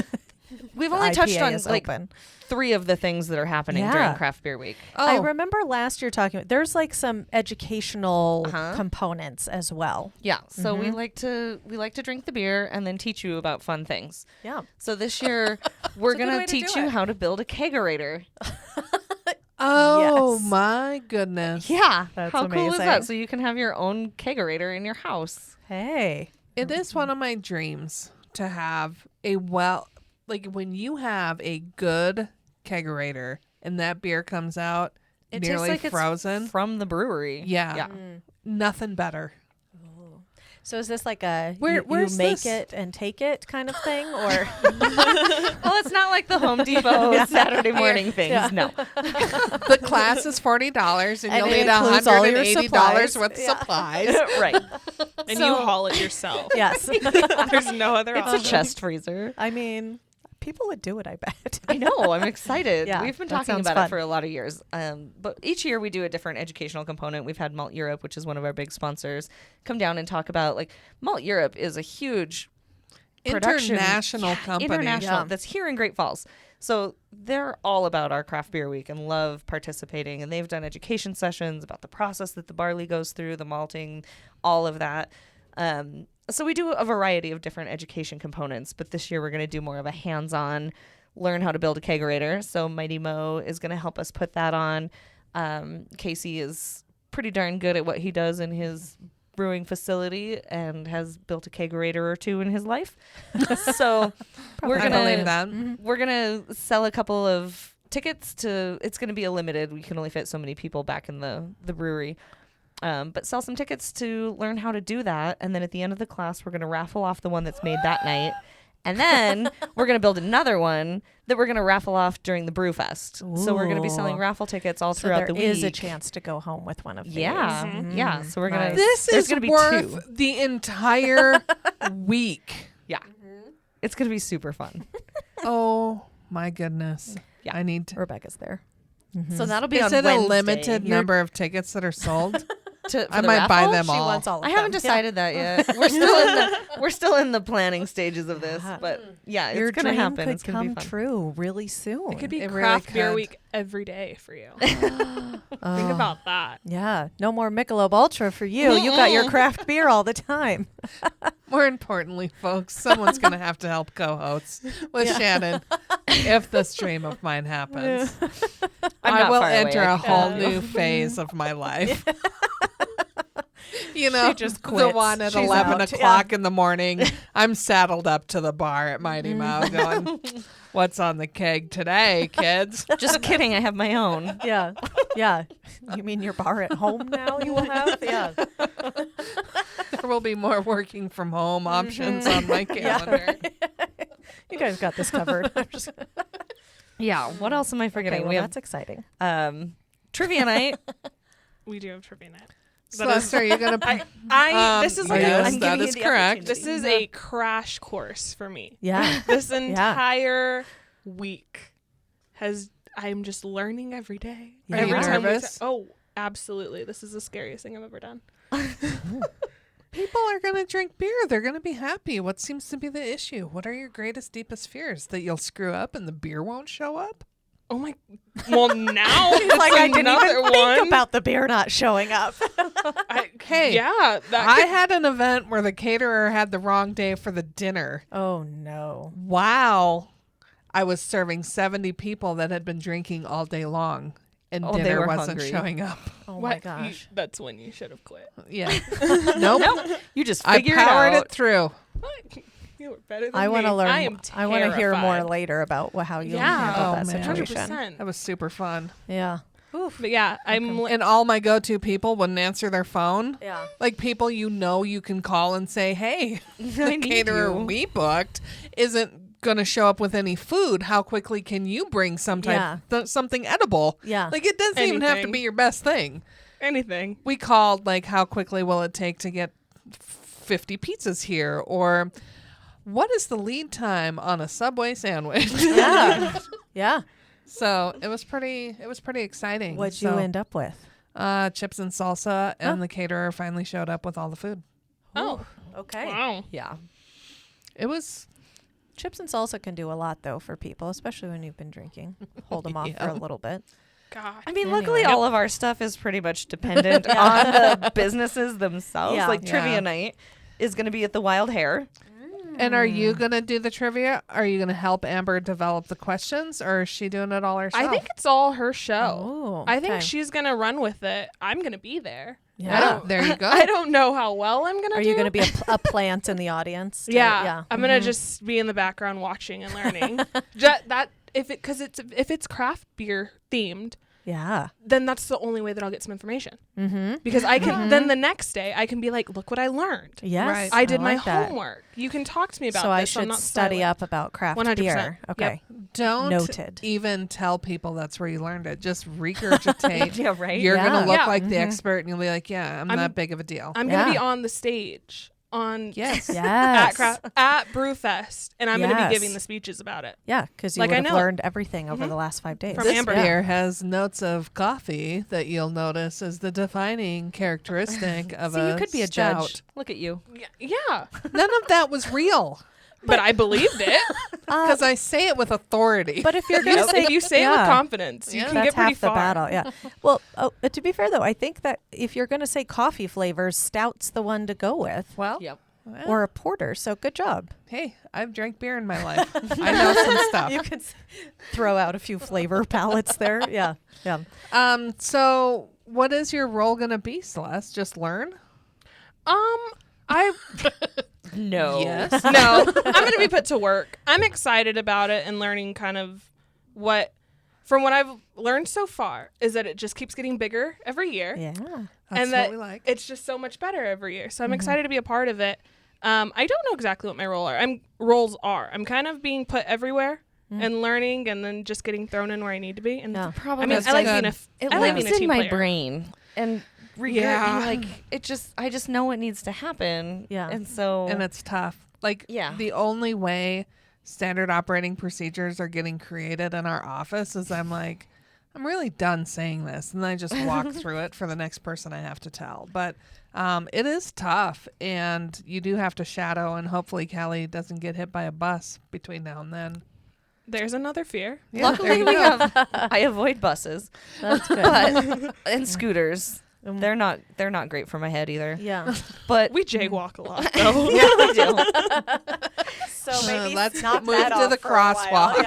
we've only touched IPA on is like open. 3 of the things that are happening Yeah. during Craft Beer Week. Oh, I remember last year talking. There's like some educational Uh-huh. components as well. Yeah. So we like to drink the beer and then teach you about fun things. Yeah. So this year we're a good gonna way to teach do you it. how to build a kegerator. oh Yes. my goodness. Yeah. That's how cool is amazing. that? So you can have your own kegerator in your house. Hey. It is one of my dreams to have like when you have a good kegerator and that beer comes out It nearly tastes like frozen. it's from the brewery. Yeah. Yeah. Nothing better. So is this like a you where's make this? it and take it kind of thing, or Well, it's not like the Home Depot Saturday morning things. No. The class is $40 and And you'll it need includes all your $180 supplies. worth of Yeah. supplies. Right. And So- you haul it yourself. yes? There's no other It's option. a chest freezer. I mean, people would do it. I bet. I know. I'm excited. Yeah, We've been that talking sounds about fun. it for a lot of years. But each year we do a different educational component. We've had Malt Europe, which is one of our big sponsors, come down and talk about like Malt Europe is a huge production International company. international Yeah. that's here in Great Falls. So they're all about our craft beer week and love participating. And they've done education sessions about the process that the barley goes through, the malting, all of that. So we do a variety of different education components, but this year we're going to do more of a hands-on, learn how to build a kegerator. So Mighty Mo is going to help us put that on. Casey is pretty darn good at what he does in his brewing facility and has built a kegerator or two in his life. So we're I believe that. we're gonna sell a couple of tickets to. It's gonna be a limited. We can only fit so many people back in the brewery. But sell some tickets to learn how to do that, and then at the end of the class, we're gonna raffle off the one that's made that night, and then we're gonna build another one that we're gonna raffle off during the Brew Fest. So we're gonna be selling Ooh. raffle tickets all So throughout there the week. is a chance to go home with one of these. Yeah, yeah. So we're gonna. Nice. This there's is gonna be worth two. the entire week. Yeah, it's gonna be super fun. Oh my goodness. Yeah. I need to. Rebecca's there. So that'll be Is on it Wednesday. a limited number of tickets that are sold? For I the might buy raffle? them She all. wants all of I them. haven't decided that yet. We're still in the planning stages of this, but yeah, Your it's gonna dream happen. could It's gonna be come fun. true really soon. It could be It really craft beer could. week every day for you. Oh, Think about that. Yeah, no more Michelob Ultra for you. You got your craft beer all the time. More importantly, folks, someone's going to have to help co-host with Shannon if this dream of mine happens. I'm I not will far away, enter I a whole can. new phase of my life. You know, She just the quits. one at She's 11 out. o'clock in the morning, I'm saddled up to the bar at Mighty Mo going, what's on the keg today, kids? Just kidding. I have my own. Yeah, yeah. You mean your bar at home now? You will have. Yeah. There will be more working from home options on my calendar. You guys got this covered. Yeah. What else am I forgetting? Okay, well, We that's exciting. have trivia night. We do have trivia night. Celeste, are you going to... This is like yes, I'm that giving you is the correct. this is a crash course for me. Yeah. This entire week I'm just learning every day. Are Every you time nervous? oh, absolutely. This is the scariest thing I've ever done. People are going to drink beer. They're going to be happy. What seems to be the issue? What are your greatest, deepest fears? That you'll screw up and the beer won't show up? Oh my. Well, now it's Like I didn't another even one. think about the beer not showing up. Hey, Yeah. That I could- had an event where the caterer had the wrong day for the dinner. Oh no. Wow. I was serving 70 people that had been drinking all day long, and Oh, they dinner were wasn't hungry. showing up. Oh what? my You- gosh. that's when you should have quit. Yeah. Nope. You just I figured powered out. it through. You were better than I want to me. learn. I am I want to hear more terrified. later about how you Yeah. handled Oh, that man. situation. 100%. That was super fun. Yeah. But yeah, And all my go-to people wouldn't answer their phone. Yeah. Like people you can call and say, hey, I the need caterer you. we booked isn't going to show up with any food. How quickly can you bring something edible? Yeah. Like it doesn't even have to Anything. be your best thing. anything. We called like, how quickly will it take to get 50 pizzas here? Or what is the lead time on a Subway sandwich? Yeah. Yeah. So it was pretty exciting. What'd you So, end up with? chips and salsa, and the caterer finally showed up with all the food. Oh, Okay. wow. Yeah. It was Chips and salsa can do a lot though for people, especially when you've been drinking. Hold them off for Yeah. a little bit. God. I mean, Anyway. luckily, all of our stuff is pretty much dependent on the businesses themselves. Yeah. Like Yeah. trivia night is going to be at the Wild Hare. And are you going to do the trivia? Are you going to help Amber develop the questions, or is she doing it all herself? I think it's all her show. Oh, I think okay. she's gonna run with it. I'm gonna be there. Yeah. There you go. I don't know how well I'm gonna Are do. you going to be a plant in the audience? Yeah, Yeah. I'm gonna just be in the background watching and learning. If it's craft beer themed, Yeah. then that's the only way that I'll get some information. Mm-hmm. Because I can then the next day I can be like, look what I learned. Yes. Right. I did my like that. homework. You can talk to me about So I this. I'm should not study silent. up about craft 100%. beer. Okay. Don't Noted. even tell people that's where you learned it. Just regurgitate. Yeah, right? You're Yeah. going to look Yeah. like the expert, and you'll be like, yeah, I'm I'm- not big of a deal. I'm gonna be Yeah. on the stage on Yes. at Yes. at Brew Fest, and I'm gonna be Yes. giving the speeches about it. Yeah, because you Like, would I have know it. learned everything over the last 5 days. From This Amber. beer has notes of coffee that you'll notice is the defining characteristic of So a you could be a stout. judge. Look at you. Yeah. None of that was real. but I believed it. Because I say it with authority. But if you're going to say, If you say it with confidence, you can that's get pretty half the far. battle. Yeah. Well, to be fair though, I think that if you're going to say coffee flavors, stout's the one to go with, well, Yep. or a porter. So good job. hey, I've drank beer in my life. I know some stuff. You could throw out a few flavor palettes there. Yeah. Yeah. So what is your role going to be, Celeste? Just learn? I No. Yes. no, I'm going to be put to work. I'm excited about it and learning kind of from what I've learned so far is that it just keeps getting bigger every year. Yeah. That's and that what we like. it's just so much better every year. So I'm excited to be a part of it. I don't know exactly what my roles are. I'm kind of being put everywhere and learning, and then just getting thrown in where I need to be. And Yeah. Problem I mean, is, I like good. being it I like lives being a in team my player. brain, and Yeah. I just know it needs to happen. Yeah. And so And it's tough. Like, Yeah. the only way standard operating procedures are getting created in our office is I'm like, I'm really done saying this. And then I just walk through it for the next person I have to tell. But it is tough. And you do have to shadow. And hopefully Kelly doesn't get hit by a bus between now and then. There's another fear. Yeah, there luckily you we go. have I avoid buses, That's good. but and scooters. They're not great for my head either. Yeah. But We jaywalk a lot, though. yeah, we do. So let's move to the crosswalk.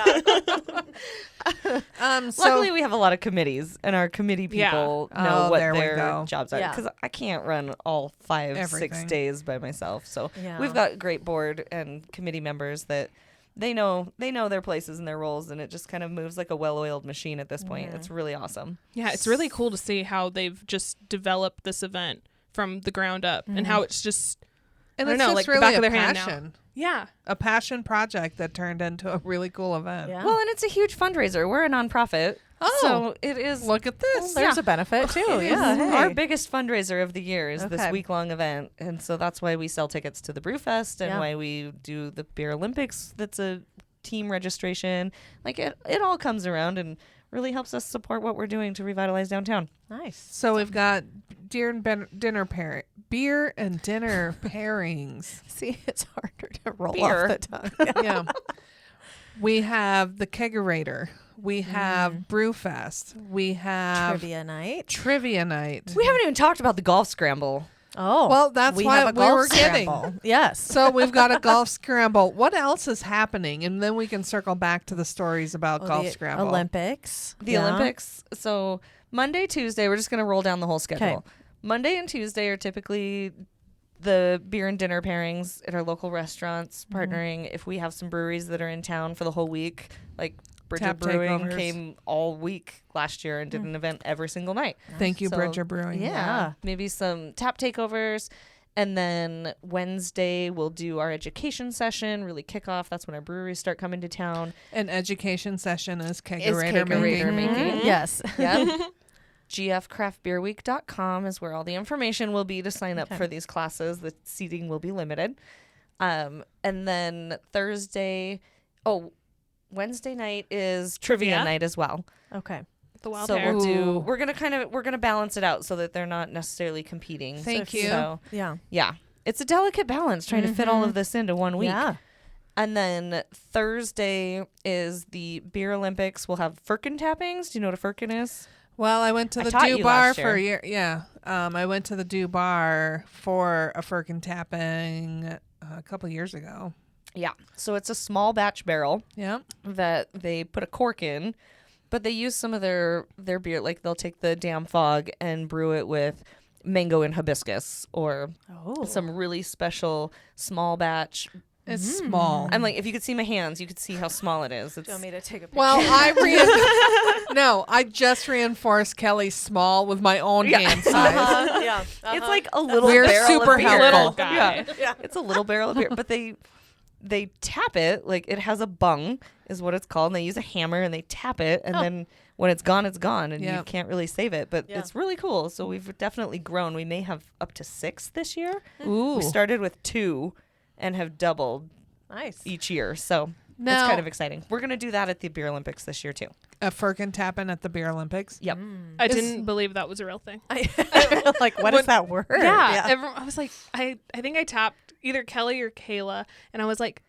So Luckily, we have a lot of committees, and our committee Yeah. people Oh, know what there we their go. jobs are. Yeah. Because I can't run all 5, 6 Everything. days by myself. So Yeah. we've got great board and committee members that they know their places and their roles, and it just kind of moves like a well-oiled machine at this point. It's really awesome. Yeah, it's really cool to see how they've just developed this event from the ground up and how it's just, and I it's don't know, just like the really back a of their hand now. passion. yeah. A passion project that turned into a really cool event. Yeah. Well, and it's a huge fundraiser. We're a nonprofit. Oh, So it is look at Well, this. there's a benefit too. it is Yeah. Hey. our biggest fundraiser of the year is this Okay. week-long event. And so that's why we sell tickets to the Brew Fest and Yeah. why we do the Beer Olympics. That's a team registration. Like it all comes around and really helps us support what we're doing to revitalize downtown. Nice. So we've got beer and dinner pairings. See, it's harder to roll Beer. off the tongue. Yeah. We have the kegerator. We have Brewfest. We have Trivia night. trivia night. We haven't even talked about the golf scramble. Oh, Well, that's we why have a we golf were getting. scramble. Yes. So we've got a golf scramble. What else is happening? And then we can circle back to the stories about Oh, golf the scramble. Olympics. The Yeah. Olympics. So Monday, Tuesday, we're just going to roll down the whole schedule. 'Kay. Monday and Tuesday are typically the beer and dinner pairings at our local restaurants, partnering if we have some breweries that are in town for the whole week. Like Bridger Tap Brewing takeovers. came all week last year and did an event every single night. Thank you, So, Bridger Brewing. Yeah. Maybe some tap takeovers. And then Wednesday, we'll do our education session, really kick off. That's when our breweries start coming to town. An education session is Is kegerator kegerator making. making. Yes. Yep. gfcraftbeerweek.com is where all the information will be to sign up for these classes. The seating will be limited. And then Wednesday night is trivia Yeah. night as well. Okay. The wild So hair. we're gonna balance it out so that they're not necessarily competing. Thank you. So Yeah. yeah, it's a delicate balance trying to fit all of this into 1 week. Yeah. And then Thursday is the Beer Olympics. We'll have firkin tappings. Do you know what a firkin is? Well, I went to I the taught Do you Bar last for a year. year. Yeah. I went to the Do Bar for a firkin tapping a couple years ago. Yeah. So it's a small batch barrel Yeah. that they put a cork in, but they use some of their beer. Like they'll take the Damn Fog and brew it with mango and hibiscus or Oh. some really special small batch. It's small. I'm like, if you could see my hands, you could see how small it is. It's, Do you want me to take a picture? Well, I just reinforced Kelly's small with my own hand size. yeah. it's like a little We're barrel super of beer. helpful. Little guy. Yeah. It's a little barrel of beer, but they tap it like it has a bung is what it's called, and they use a hammer and they tap it, and then when it's gone, and you Yep. can't really save it. But Yeah. it's really cool. So we've definitely grown. We may have up to 6 this year. Ooh. We started with 2 and have doubled Nice. each year. So Now- it's kind of exciting. We're gonna do that at the Beer Olympics this year too. A firkin tapping at the Beer Olympics. Yep. I didn't believe that was a real thing. Like, what is that word? Yeah. I was like, I think I tapped either Kelly or Kayla, and I was like,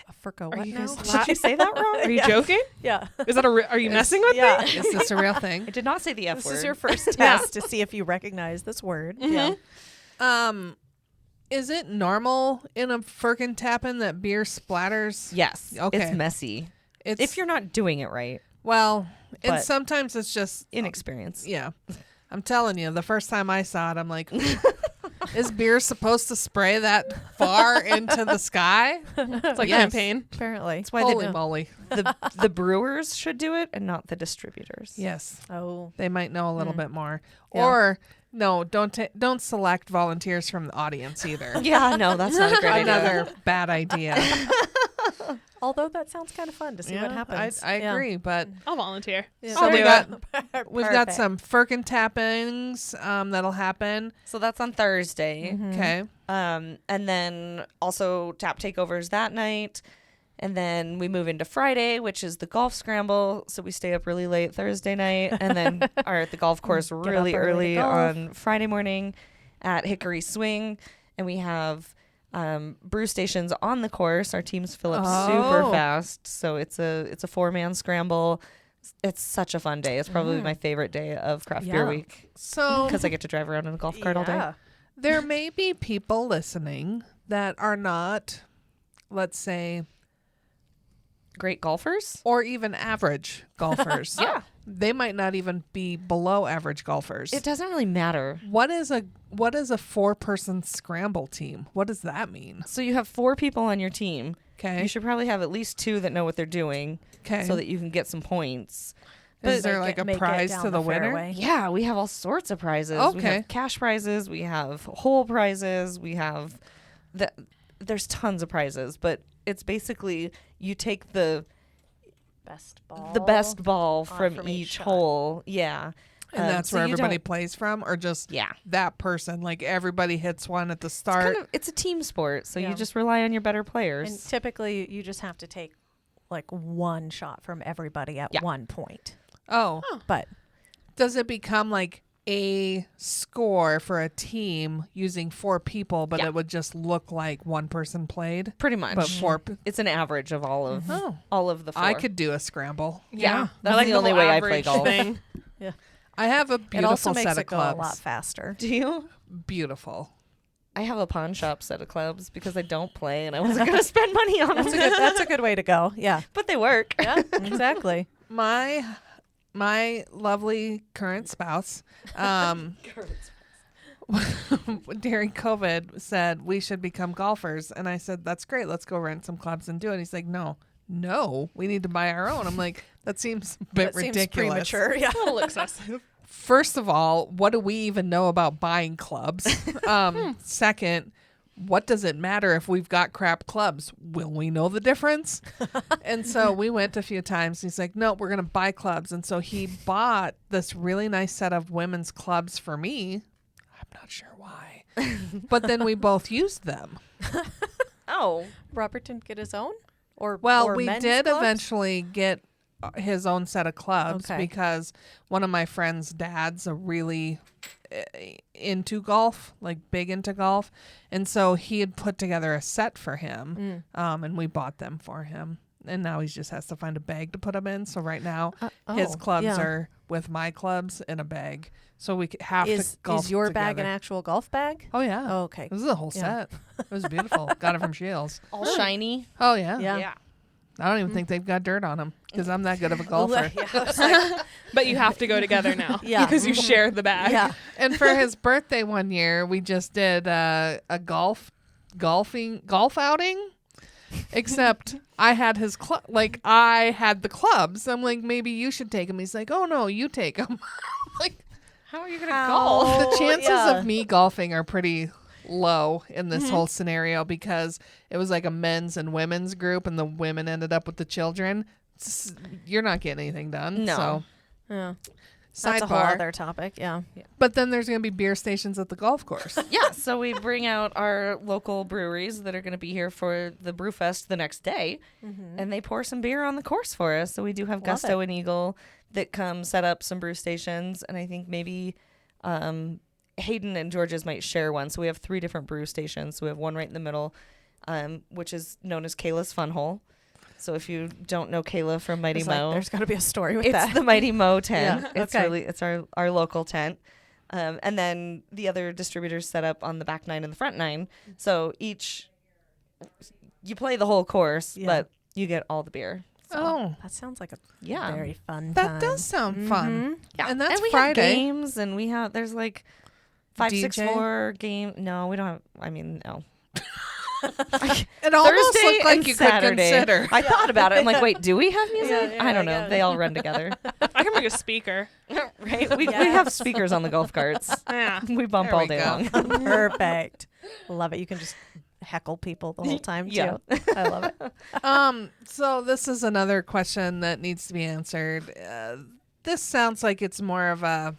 A furco Are what you now? guys Did you say that wrong? Are you joking? Yeah. Is that are you messing with Yeah. me? Is this a real thing? I did not say the F This word. is your first test to see if you recognize this word. Yeah. Is it normal in a firkin tappin that beer splatters? Yes. Okay. It's messy. It's If you're not doing it right. well, and But- sometimes it's just Inexperience. yeah. I'm telling you, the first time I saw it, I'm like, is beer supposed to spray that far into the sky? It's like Yes. champagne. Apparently. That's why Holy moly! the brewers should do it and not the distributors. Yes, Oh. they might know a little bit more. Yeah. Or no, don't select volunteers from the audience either. Yeah, no, that's not a great idea. Another bad idea. Although that sounds kind of fun to see what happens. I agree, but I'll volunteer. Yeah. so I'll we do got it. we've got some firkin tappings that'll happen. So that's on Thursday. Okay. And then also tap takeovers that night. And then we move into Friday, which is the golf scramble. So we stay up really late Thursday night and then are at the golf course really up early early to golf. on Friday morning at Hickory Swing. And we have brew stations on the course. Our teams fill up super Oh. fast. So it's a 4-man scramble. It's such a fun day. It's probably my favorite day of craft beer Yeah. week So because I get to drive around in a golf cart all day. there may be people listening that are not, let's say, Great golfers. or even average golfers. Yeah. They might not even be below average golfers. It doesn't really matter. What is a 4-person scramble team? What does that mean? So you have 4 people on your team. Okay. You should probably have at least 2 that know what they're doing Okay. so that you can get some points. Is there Make like it- a make it prize down to the winner? fairway. Yeah, we have all sorts of prizes. We Okay. have cash prizes. We have hole prizes. We have there's tons of prizes, but it's basically you take the Best ball. best ball from from each each shot. hole. Yeah. And that's so where you everybody don't- plays from, or just Yeah. that person? Like everybody hits one at the start. It's a team sport, so Yeah. you just rely on your better players. And typically, you just have to take like one shot from everybody at Yeah. one point. Oh, But does it become like a score for a team using 4 people, but Yeah. it would just look like one person played? Pretty much. But 4. It's an average of all of the 4. I could do a scramble. Yeah, I that's like the only whole way I play average golf. thing. I have a it also beautiful makes set it of go a lot clubs. faster. Do you? Beautiful. I have a pawn shop set of clubs because I don't play and I wasn't going to spend money on them. That's a good way to go. Yeah. But they work. Yeah. Exactly. My lovely current spouse, during COVID said we should become golfers, and I said that's great. Let's go rent some clubs and do it. He's like, no, we need to buy our own. I'm like, that seems a bit That seems ridiculous. premature. Yeah. A little excessive. First of all, what do we even know about buying clubs? Second, what does it matter if we've got crap clubs? Will we know the difference? And so we went a few times. He's like, no, we're going to buy clubs. And so he bought this really nice set of women's clubs for me. I'm not sure why. But then we both used them. Oh. Robert didn't get his own? Or We men's did clubs? eventually get his own set of clubs Okay. because one of my friend's dad's a really into golf, like big into golf. And so he had put together a set for him and we bought them for him. And now he just has to find a bag to put them in. So right now his clubs yeah. are with my clubs in a bag. So we have to golf Is your bag an together. actual golf bag? Oh, yeah. Oh, okay. This is a whole Yeah. set. It was beautiful. Got it from Shields. All shiny. Oh, yeah. Yeah. I don't even think they've got dirt on them because I'm that good of a golfer. But you have to go together now. Yeah. Because you share the bag. Yeah. And for his birthday one year, we just did a golf outing. Except I had his I had the clubs. I'm like, maybe you should take them. He's like, oh no, you take them. Like, How are you going to How- golf? the chances yeah. of me golfing are pretty low in this whole scenario because it was like a men's and women's group, and the women ended up with the children. You're not getting anything done. No. So, Yeah. That's a whole sidebar. other topic. Yeah. But then there's going to be beer stations at the golf course. Yeah, so we bring out our local breweries that are going to be here for the Brew Fest the next day, and they pour some beer on the course for us. So we do have Love Gusto it. and Eagle that come set up some brew stations, and I think maybe Hayden and George's might share one. So we have 3 different brew stations. So we have one right in the middle which is known as Kayla's Fun Hole. So if you don't know Kayla from Mighty It's like, Mo, there's got to be a story with it's that. the Mighty Mo tent. Yeah, It's okay. it's our local tent. And then the other distributors set up on the back 9 and the front 9. So you play the whole course, Yeah. but you get all the beer. So, Oh, That sounds like a yeah. very fun that time. does sound fun. Yeah. And that's we Friday. have games, and there's like 5, 6, DJ? 4 game. No, we don't have, no. It almost Thursday looked like and you Saturday. could consider. I thought about it. I'm like, wait, do we have music? Yeah, I don't know. yeah. They all run together. I can bring a speaker. Right? We have speakers on the golf carts. Yeah. We bump There all we day go. long. Perfect. Love it. You can just heckle people the whole time too. Yeah. I love it. So this is another question that needs to be answered. This sounds like it's more of a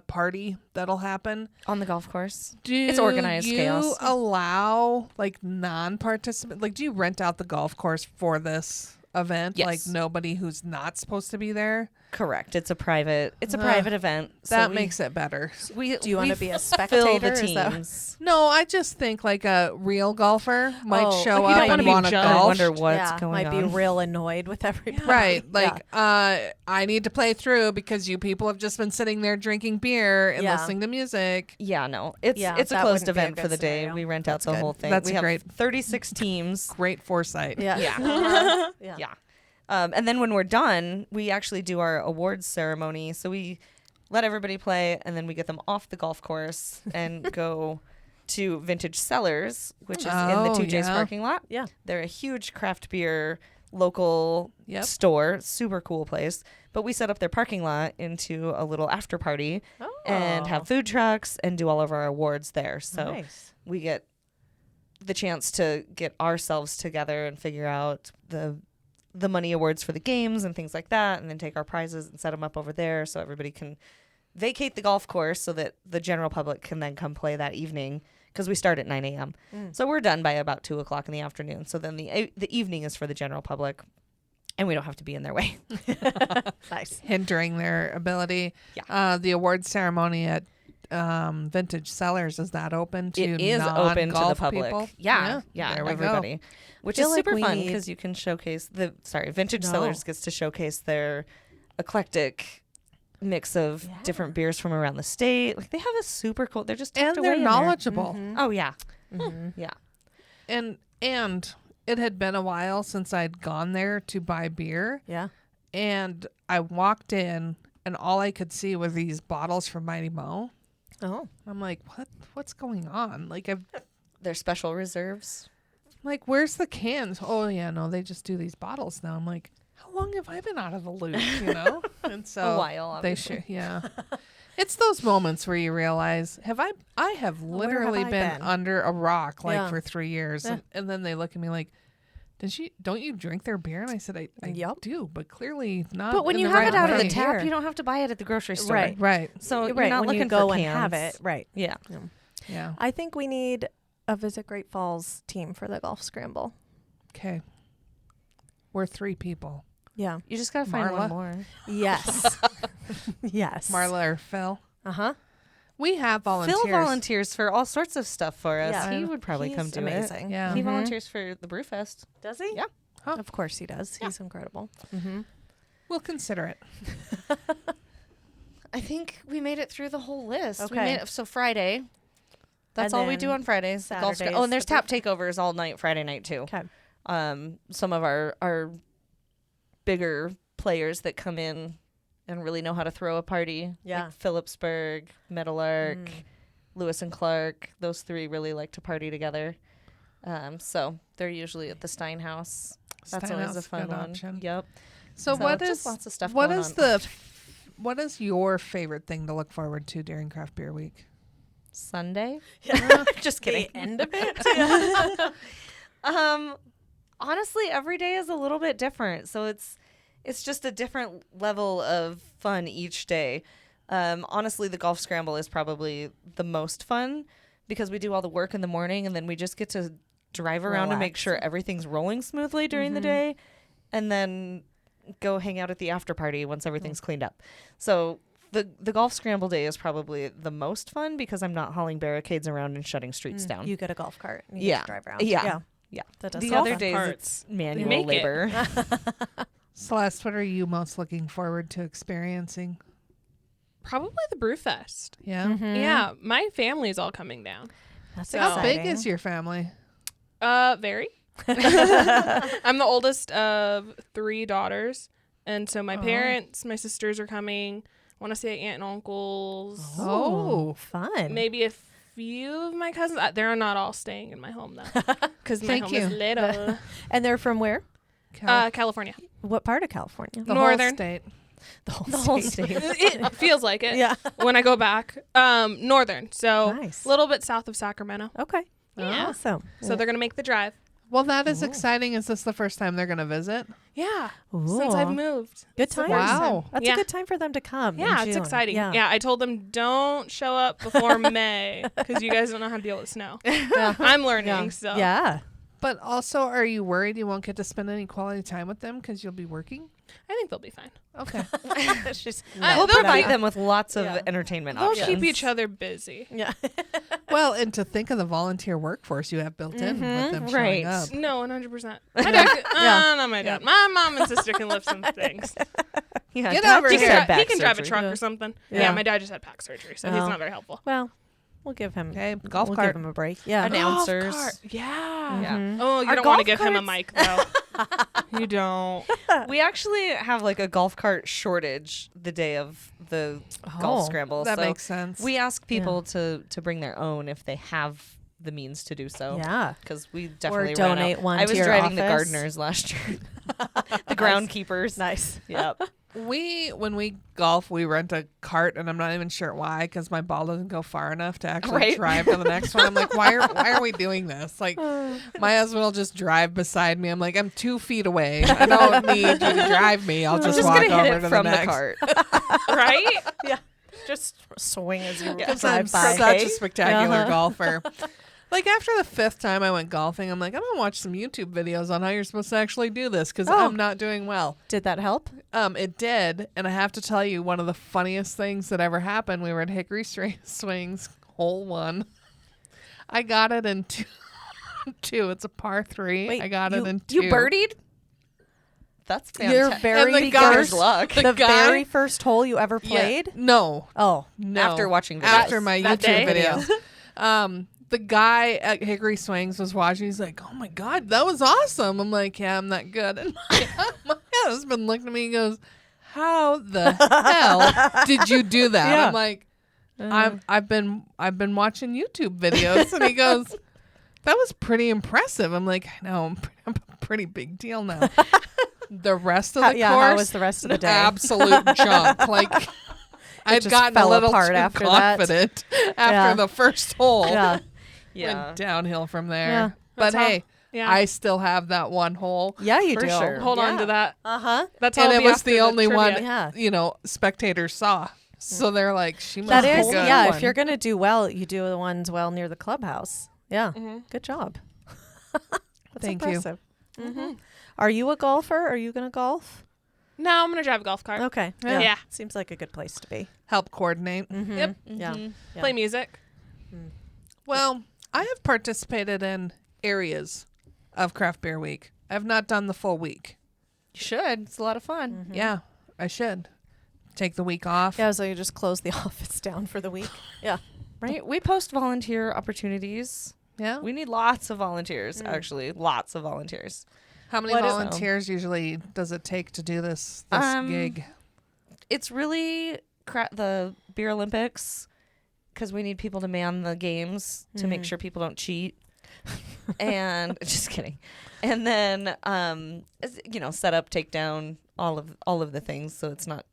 party that'll happen. On the golf course. Do It's organized you chaos. allow like non-participant? Like, do you rent out the golf course for this event? Yes. Like nobody who's not supposed to be there. Correct. It's a private event. So That we- makes it better. we Do you want we to be a fill spectator? the Is that- teams. No, I just think like a real golfer might Oh, show like you up don't and wanna want to be judged. I golf. wonder what's yeah, going might on. be real annoyed with everybody. Right. Like, Yeah. I need to play through because you people have just been sitting there drinking beer and Yeah. listening to music. Yeah, no. It's Yeah, it's a that closed wouldn't be a event for good the day. scenario. We rent out the good. whole thing. That's we have great. 36 teams. Great foresight. Yeah. Yeah. Uh-huh. Yeah. Yeah. And then when we're done, we actually do our awards ceremony. So we let everybody play, and then we get them off the golf course and go to Vintage Cellars, which is in the Oh, 2J's yeah. parking lot. Yeah. They're a huge craft beer local Yep. store, super cool place. But we set up their parking lot into a little after party and have food trucks and do all of our awards there. So Nice. we get the chance to get ourselves together and figure out the money awards for the games and things like that, and then take our prizes and set them up over there so everybody can vacate the golf course so that the general public can then come play that evening, because we start at 9 a.m. So we're done by about 2 o'clock in the afternoon. So then the evening is for the general public, and we don't have to be in their way. Nice. Hindering their ability. Yeah. The award ceremony at Vintage Cellars, is that open to It is open to the non-golf public. people? Yeah, There we everybody. go. Which Feel is like super we fun need- because you can showcase Vintage No. Cellars gets to showcase their eclectic mix of different beers from around the state. Like, they have a super cool. They're just tucked And away they're in there. knowledgeable. Oh yeah, Mm-hmm. yeah. And it had been a while since I'd gone there to buy beer, Yeah. and I walked in and all I could see were these bottles from Mighty Mo. Oh. I'm like, what's going on? Like, Their special reserves. like, where's the cans? Oh yeah, no, they just do these bottles now. I'm like, how long have I been out of the loop? You know? And so A while, they obviously. should, yeah. It's those moments where you realize, I have Where literally have I been been? under a rock like Yeah. for 3 years, Yeah. and then they look at me like, don't you drink their beer? And I said, I Yup. do, but clearly not. But when in you the have right it out of the way. tap, Here. you don't have to buy it at the grocery store. Right. Right. So You're you're right. not When looking you go for and cans. have it. Right. Yeah. Yeah. I think we need a Visit Great Falls team for the golf scramble. Okay. We're 3 people. Yeah. You just gotta find Marla? one more. Yes. Yes. Marla or Phil. Uh-huh. We have volunteers. Phil volunteers for all sorts of stuff for us. Yeah. He would probably He's come do amazing. it. Yeah. He Mhm. volunteers for the Brew Fest. Does he? Yeah. Huh. Of course he does. Yeah. He's incredible. Mm-hmm. We'll consider it. I think we made it through the whole list. We Okay. made it, so Friday. That's And all we do then on Fridays. the golf Saturdays, oh, and there's the tap takeovers all night Friday night too. Okay. Some of our bigger players that come in and really know how to throw a party. Yeah. Like Phillipsburg, Meadowlark, Lewis and Clark. Those 3 really like to party together. So they're usually at the Steinhaus. That's always a Steinhaus, fun good one. option. Yep. So what just is lots of stuff what going is on. what is your favorite thing to look forward to during Craft Beer Week? Sunday? Just kidding. The end of it? Honestly, every day is a little bit different. So it's just a different level of fun each day. Honestly, the golf scramble is probably the most fun because we do all the work in the morning and then we just get to drive around and make Relax. sure everything's rolling smoothly during the day and then go hang out at the after party once everything's cleaned up. So the golf scramble day is probably the most fun because I'm not hauling barricades around and shutting streets down. You get a golf cart. And you Yeah. just drive around. Yeah. Yeah. That does The sound other fun. days Parts. it's manual make it. labor. Celeste, what are you most looking forward to experiencing? Probably the Brew Fest. Yeah. Mhm. Yeah, my family's all coming down. That's How How big exciting. is your family? Very. I'm the oldest of 3 daughters, and so my parents, my sisters are coming. I want to say aunt and uncles. Oh. fun. Maybe a few of my cousins. They're not all staying in my home though, because my Thank home you. is little. And they're from where? California, What part of California? the Northern. whole state. The whole, The whole state. state. It feels like it. Yeah. When I go back, northern. So Nice. a little bit south of Sacramento. Okay. Yeah. Awesome. So they're gonna make the drive. Well, that is exciting. Is this the first time they're going to visit? Yeah. Since I've Ooh. moved. Good It's the time. first Wow. That's Yeah. a good time for them to come. in Yeah, it's June. exciting. Yeah. Yeah, I told them don't show up before May because you guys don't know how to deal with snow. Yeah. I'm learning, Yeah. so Yeah. But also, are you worried you won't get to spend any quality time with them because you'll be working? I think they'll be fine. Okay. She's We'll We'll provide be- them with lots of Yeah. entertainment They'll options. keep each other busy. yeah. Well, and to think of the volunteer workforce you have built in with them showing right. up. No, 100%. My dad, not my dad. My mom and sister can lift some things. Yeah, Get Dad over just here. had back He can drive a surgery. truck Yeah. or something. Yeah. Yeah. My dad just had back surgery, so he's Oh. not very helpful. Well, we'll give him. Okay, golf we'll cart. give him a break. Yeah. Announcers. Golf cart. Yeah. Yeah. Oh, you Our don't want to golf give him a mic, though. You don't. We actually have like a golf cart shortage the day of the golf scramble. That so makes sense. we ask people to bring their own if they have the means to do so. Yeah. Because we definitely donate ran out. one I to was your driving the office. gardeners last year. The groundkeepers. Nice. Yep. When we golf, we rent a cart, and I'm not even sure why, because my ball doesn't go far enough to actually Right. drive to the next one. I'm like, why are we doing this? Like, my husband will just drive beside me. I'm like, I'm 2 feet away. I don't need you to drive me. I'll I'm just just walk gonna over hit to it the from the next. cart. Right? Just swing as you Because I'm drive by. such a spectacular Uh-huh. golfer. Like, after the 5th time I went golfing, I'm like, I'm going to watch some YouTube videos on how you're supposed to actually do this because Oh. I'm not doing well. Did that help? It did. And I have to tell you, one of the funniest things that ever happened, we were at Hickory Swings, hole 1. I got it in two. It's a par 3. Wait, I got it in 2. You birdied? That's Your fantastic. very And the guy- first luck. The guy- very first hole you ever played? Yeah. No. Oh. No. After watching videos. After my That YouTube day? videos. The guy at Hickory Swings was watching. He's like, "Oh my god, that was awesome!" I'm like, "Yeah, I'm not good." And my husband looked at me and goes, "How the hell did you do that?" Yeah. I'm like, "I've been watching YouTube videos," and he goes, "That was pretty impressive." I'm like, "I know, I'm a pretty big deal now." The rest of the course, how was the rest of the day? Absolute junk. Like, I'd just gotten a fell little apart too after that. confident after Yeah. the first hole. Yeah. Yeah. Went downhill from there. Yeah. But That's how- hey, Yeah. I still have that one hole. Yeah, you For do. sure. Hold on to that. Uh-huh. That's how And it'll it be was after the only trivia. one, Yeah. spectators saw. So they're like, she must That be is, good. yeah, one. if you're going to do well, you do the ones well near the clubhouse. Yeah. Good job. That's Thank you. impressive. Mm-hmm. Are you a golfer? Are you going to golf? No, I'm gonna drive a golf cart. Okay. Yeah. Seems like a good place to be. Help coordinate. Mm-hmm. Yep. Yeah. Yeah. Play music. Well, I have participated in areas of Craft Beer Week. I have not done the full week. You should. It's a lot of fun. Yeah, I should. Take the week off. Yeah, so you just close the office down for the week. Yeah. Right? We post volunteer opportunities. Yeah. We need lots of volunteers, actually. Lots of volunteers. How many What is- volunteers usually does it take to do this gig? It's really the Beer Olympics because we need people to man the games to make sure people don't cheat. And just kidding. And then, set up, take down, all of the things. So it's not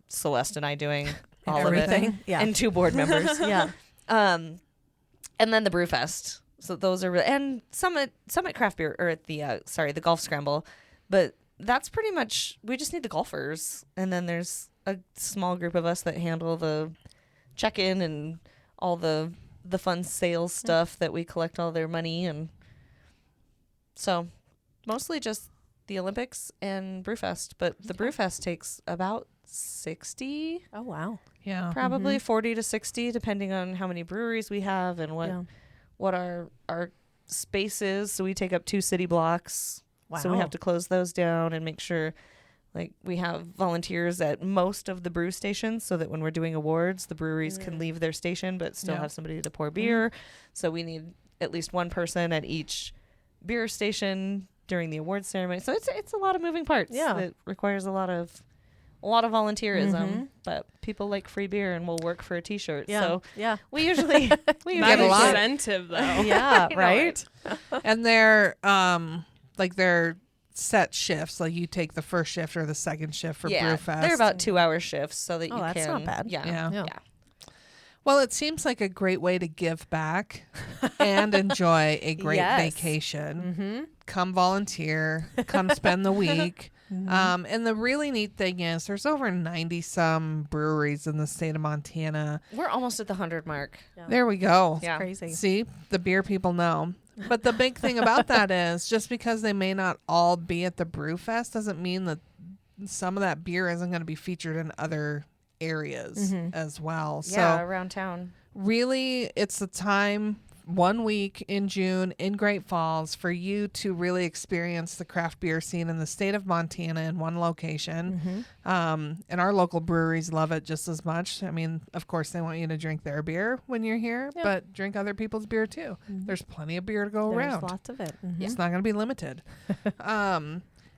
Celeste and I doing all of Everything. it. Yeah. And 2 board members. Yeah. And then the Brew Fest. So those are and Summit Craft Beer or at the golf scramble, but that's pretty much we just need the golfers, and then there's a small group of us that handle the check-in and all the fun sales stuff that we collect all their money, and so mostly just the Olympics and Brewfest, but the Brewfest takes about 60, Oh, wow. Yeah. probably 40 to 60, depending on how many breweries we have and what Yeah. what our spaces. So we take up 2 city blocks. So we Wow. have to close those down and make sure like we have volunteers at most of the brew stations so that when we're doing awards, the breweries can leave their station but still Yeah. have somebody to pour beer. So we need at least one person at each beer station during the awards ceremony. So it's a lot of moving parts. Yeah. It requires a lot of volunteerism, but people like free beer and will work for a t-shirt. Yeah. So Yeah. we usually Get a lot. Incentive though. Yeah. You know Right. And they're like they're set shifts. Like you take the first shift or the second shift for Brew Fest. They're about 2-hour shifts so that Oh, you that's can. not bad. Yeah. Yeah. Yeah. Well, it seems like a great way to give back and enjoy a great Yes. vacation. Mm-hmm. Come volunteer, come spend the week. And the really neat thing is there's over 90 some breweries in the state of Montana. We're almost at the 100 mark. There we go. Yeah. Crazy. See, the beer people know. But the big thing about that is just because they may not all be at the Brew Fest doesn't mean that some of that beer isn't going to be featured in other areas as well. Yeah, So around town. really, it's the time 1 week in June in Great Falls for you to really experience the craft beer scene in the state of Montana in one location. And our local breweries love it just as much. I mean, of course, they want you to drink their beer when you're here, but drink other people's beer too. There's plenty of beer to go There's around. lots of it. It's not going to be limited.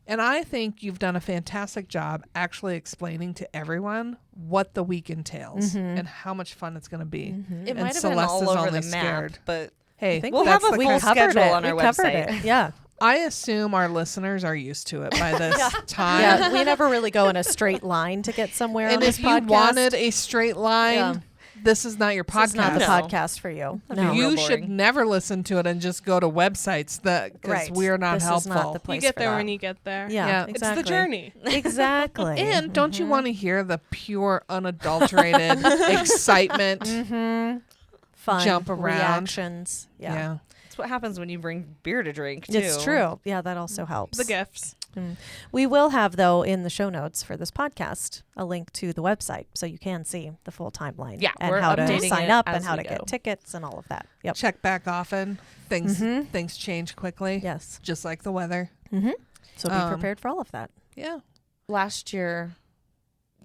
And I think you've done a fantastic job actually explaining to everyone what the week entails and how much fun it's going to be. It And might have Celeste been all is over only the map, scared. but Hey, think we'll that's have a the full schedule on our we covered website. it. Yeah. I assume our listeners are used to it by this time. Yeah. We never really go in a straight line to get somewhere And on if this you podcast. wanted a straight line, Yeah. this is not your This podcast. is not the No. podcast for you. That'd be No. real You should boring. never listen to it and just go to websites because Right. we're not This is helpful. not the You place get for there that. when you get there. Yeah, Yeah. exactly. It's the journey. Exactly. And don't you want to hear the pure, unadulterated excitement? Fun jump around? reactions. Yeah. Yeah. That's what happens when you bring beer to drink, too. It's true. Yeah, that also helps. The gifts. We will have, though, in the show notes for this podcast, a link to the website so you can see the full timeline. Yeah, and we're how to updating sign it up and as how we to go. get tickets and all of that. Yep. Check back often. Things change quickly. Yes. Just like the weather. So be prepared for all of that. Yeah. Last year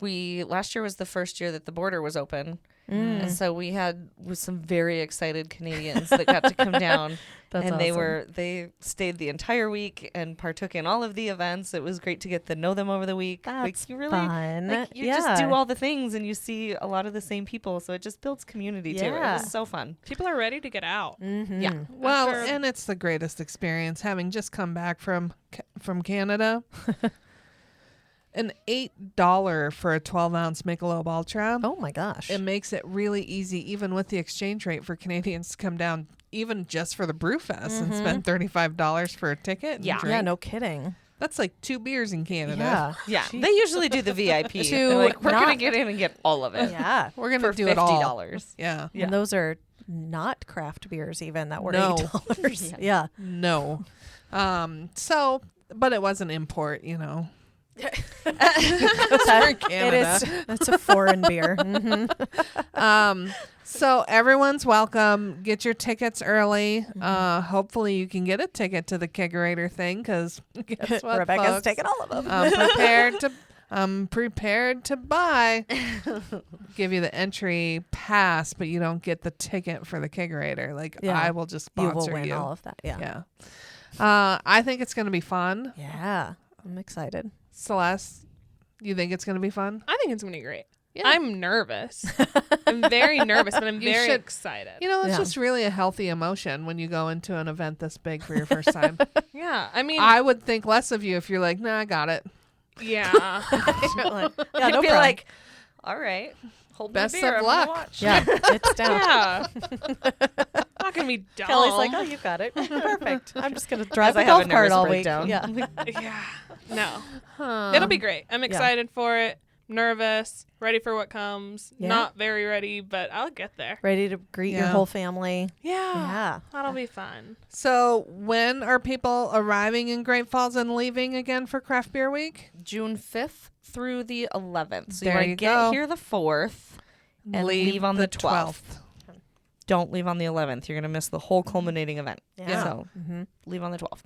was the first year that the border was open. And so we had with some very excited Canadians that got to come down. That's and awesome. they stayed the entire week and partook in all of the events. It was great to get to know them over the week. That's you really fun. you just do all the things and you see a lot of the same people, so it just builds community too. It Yeah. was so fun. People are ready to get out. Yeah. Well, After- and it's the greatest experience having just come back from Canada. An $8 for a 12-ounce Michelob Ultra. Oh, my gosh. It makes it really easy, even with the exchange rate, for Canadians to come down, even just for the Brew Fest, and spend $35 for a ticket. And Yeah. drink. Yeah, no kidding. That's like 2 beers in Canada. Yeah. Yeah. Gee. They usually do the VIP. To They're like, we're not- gonna get in and get all of it. Yeah. We're going For to do it all. $50. Yeah. Yeah. And those are not craft beers even that were No. $8. Yeah. No. So, but it was an import, you know. It Canada. is. It's a foreign beer. So everyone's welcome. Get your tickets early. Hopefully you can get a ticket to the Kegerator thing because guess what, Rebecca's folks? taking all of them. I'm prepared to buy. Give you the entry pass, but you don't get the ticket for the Kegerator. Like Yeah. I will just You sponsor will win all of that. Yeah. Yeah. I think it's going to be fun. Yeah. I'm excited. Celeste, you think it's going to be fun? I think it's going to be great. Yeah. I'm nervous. I'm very nervous, but I'm You very should- excited. You know, it's Yeah. just really a healthy emotion when you go into an event this big for your first time. Yeah. I mean, I would think less of you if you're like, nah, I got it. yeah. Yeah, You'd no be problem. like, all right, hold Best my beer. of I'm gonna luck. watch. Yeah, it's down. yeah. Not going to be dumb. Kelly's like, oh, you got it. Perfect. I'm just going to drive I the have golf a cart nervous all week. breakdown. Yeah. yeah. No. It'll be great. I'm excited for it. Nervous. Ready for what comes. Yeah. Not very ready, but I'll get there. Ready to greet your Yeah. whole family. Yeah. Yeah. That'll be fun. So when are people arriving in Great Falls and leaving again for Craft Beer Week? June 5th through the 11th. So There you want you to get go. here the 4th and leave on the 12th. don't leave on the 11th. You're going to miss the whole culminating event. Yeah. So leave on the 12th.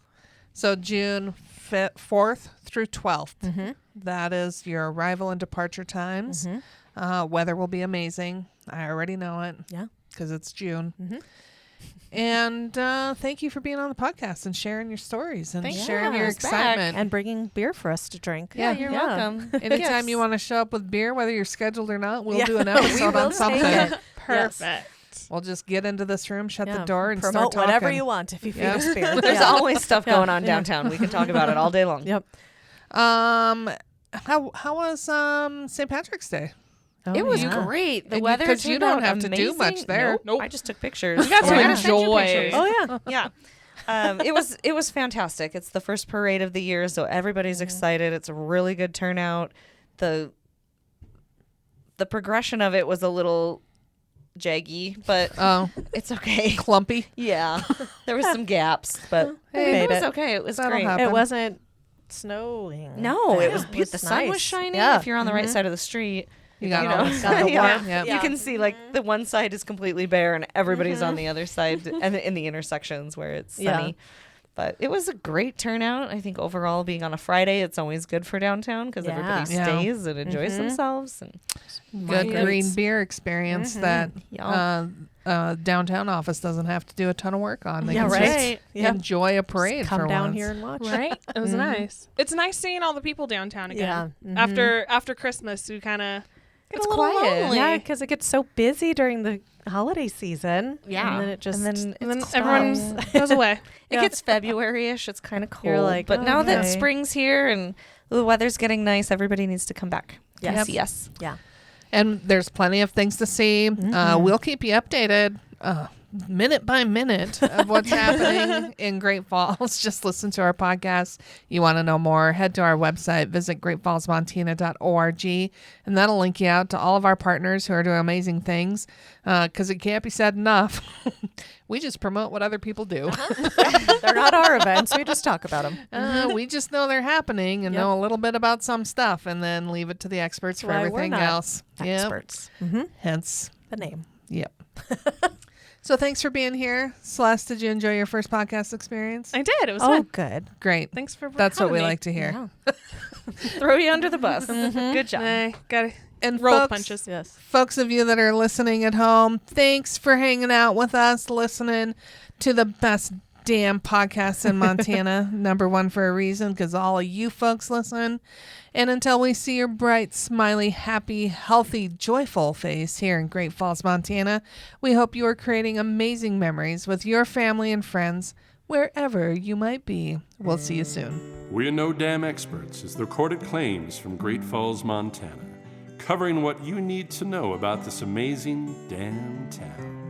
So June 4th through 12th. That is your arrival and departure times. Weather will be amazing. I already know it. Yeah. Because it's June. And thank you for being on the podcast and sharing your stories and Thanks for sharing having your us back. excitement. And bringing beer for us to drink. Yeah, you're welcome. Anytime you want to show up with beer, whether you're scheduled or not, we'll do an episode will on take something. it. Perfect. We'll just get into this room, shut the Yeah. door, and promote start talking. whatever you want if you feed us beer. There's Yeah. always stuff going on downtown. We can talk about it all day long. Yep. How was St. Patrick's Day? It was yeah. great. The And weather because you turned don't out have to do amazing. much there. Nope. I just took pictures. You got to I gotta send you enjoy. pictures. Oh yeah. Yeah. It was fantastic. It's the first parade of the year, so everybody's excited. It's a really good turnout. The progression of it was a little jaggy, but Oh, it's okay. clumpy. Yeah. There was some gaps, but Hey, it was made it. okay. It was That'll great. happen. It wasn't snowing. No, it was Yeah, the sun was nice. shining Yeah. if you're on the right side of the street. You got You all know, this got the yeah. warmth. Yep. You can see like the one side is completely bare and everybody's on the other side and in the intersections where it's sunny. Yeah. But it was a great turnout. I think overall, being on a Friday, it's always good for downtown because Yeah. everybody Yeah. stays and enjoys themselves. And Good Right. green beer experience that Yeah. downtown office doesn't have to do a ton of work on. They Yeah, can right. just Yeah. enjoy a parade Come for down once. here and watch. Right? It was nice. It's nice seeing all the people downtown again. Yeah. After Christmas, we kind of get It's a little quiet. lonely. Yeah, because it gets so busy during the holiday season. Yeah. And then it just. And And then stops. everyone goes away. it gets February-ish. It's kind of cold. You're like, but now that okay. spring's here and the weather's getting nice, everybody needs to come back. Yes. See us. Yeah. And there's plenty of things to see. We'll keep you updated minute by minute of what's happening in Great Falls. Just listen to our podcast. You want to know more, head to our website, visit greatfallsmontana.org, and that'll link you out to all of our partners who are doing amazing things, because it can't be said enough. We just promote what other people do. They're not our events. We just talk about them. We just know they're happening and Yep. know a little bit about some stuff, and then leave it to the experts for Why we're everything not else. Yep. Experts. Hence, The name. yep. So thanks for being here. Celeste, did you enjoy your first podcast experience? I did. It was Oh, fun. good. Great. Thanks for That's what having we me. like to hear. Yeah. Throw you under the bus. Good job. I got And roll folks, punches. Yes. folks of you that are listening at home, thanks for hanging out with us, listening to the best damn podcast in Montana. Number one for a reason, because all of you folks listen. And until we see your bright, smiley, happy, healthy, joyful face here in Great Falls, Montana, we hope you are creating amazing memories with your family and friends wherever you might be. We'll see you soon. We're No Damn Experts is the recorded claims from Great Falls, Montana, covering what you need to know about this amazing damn town.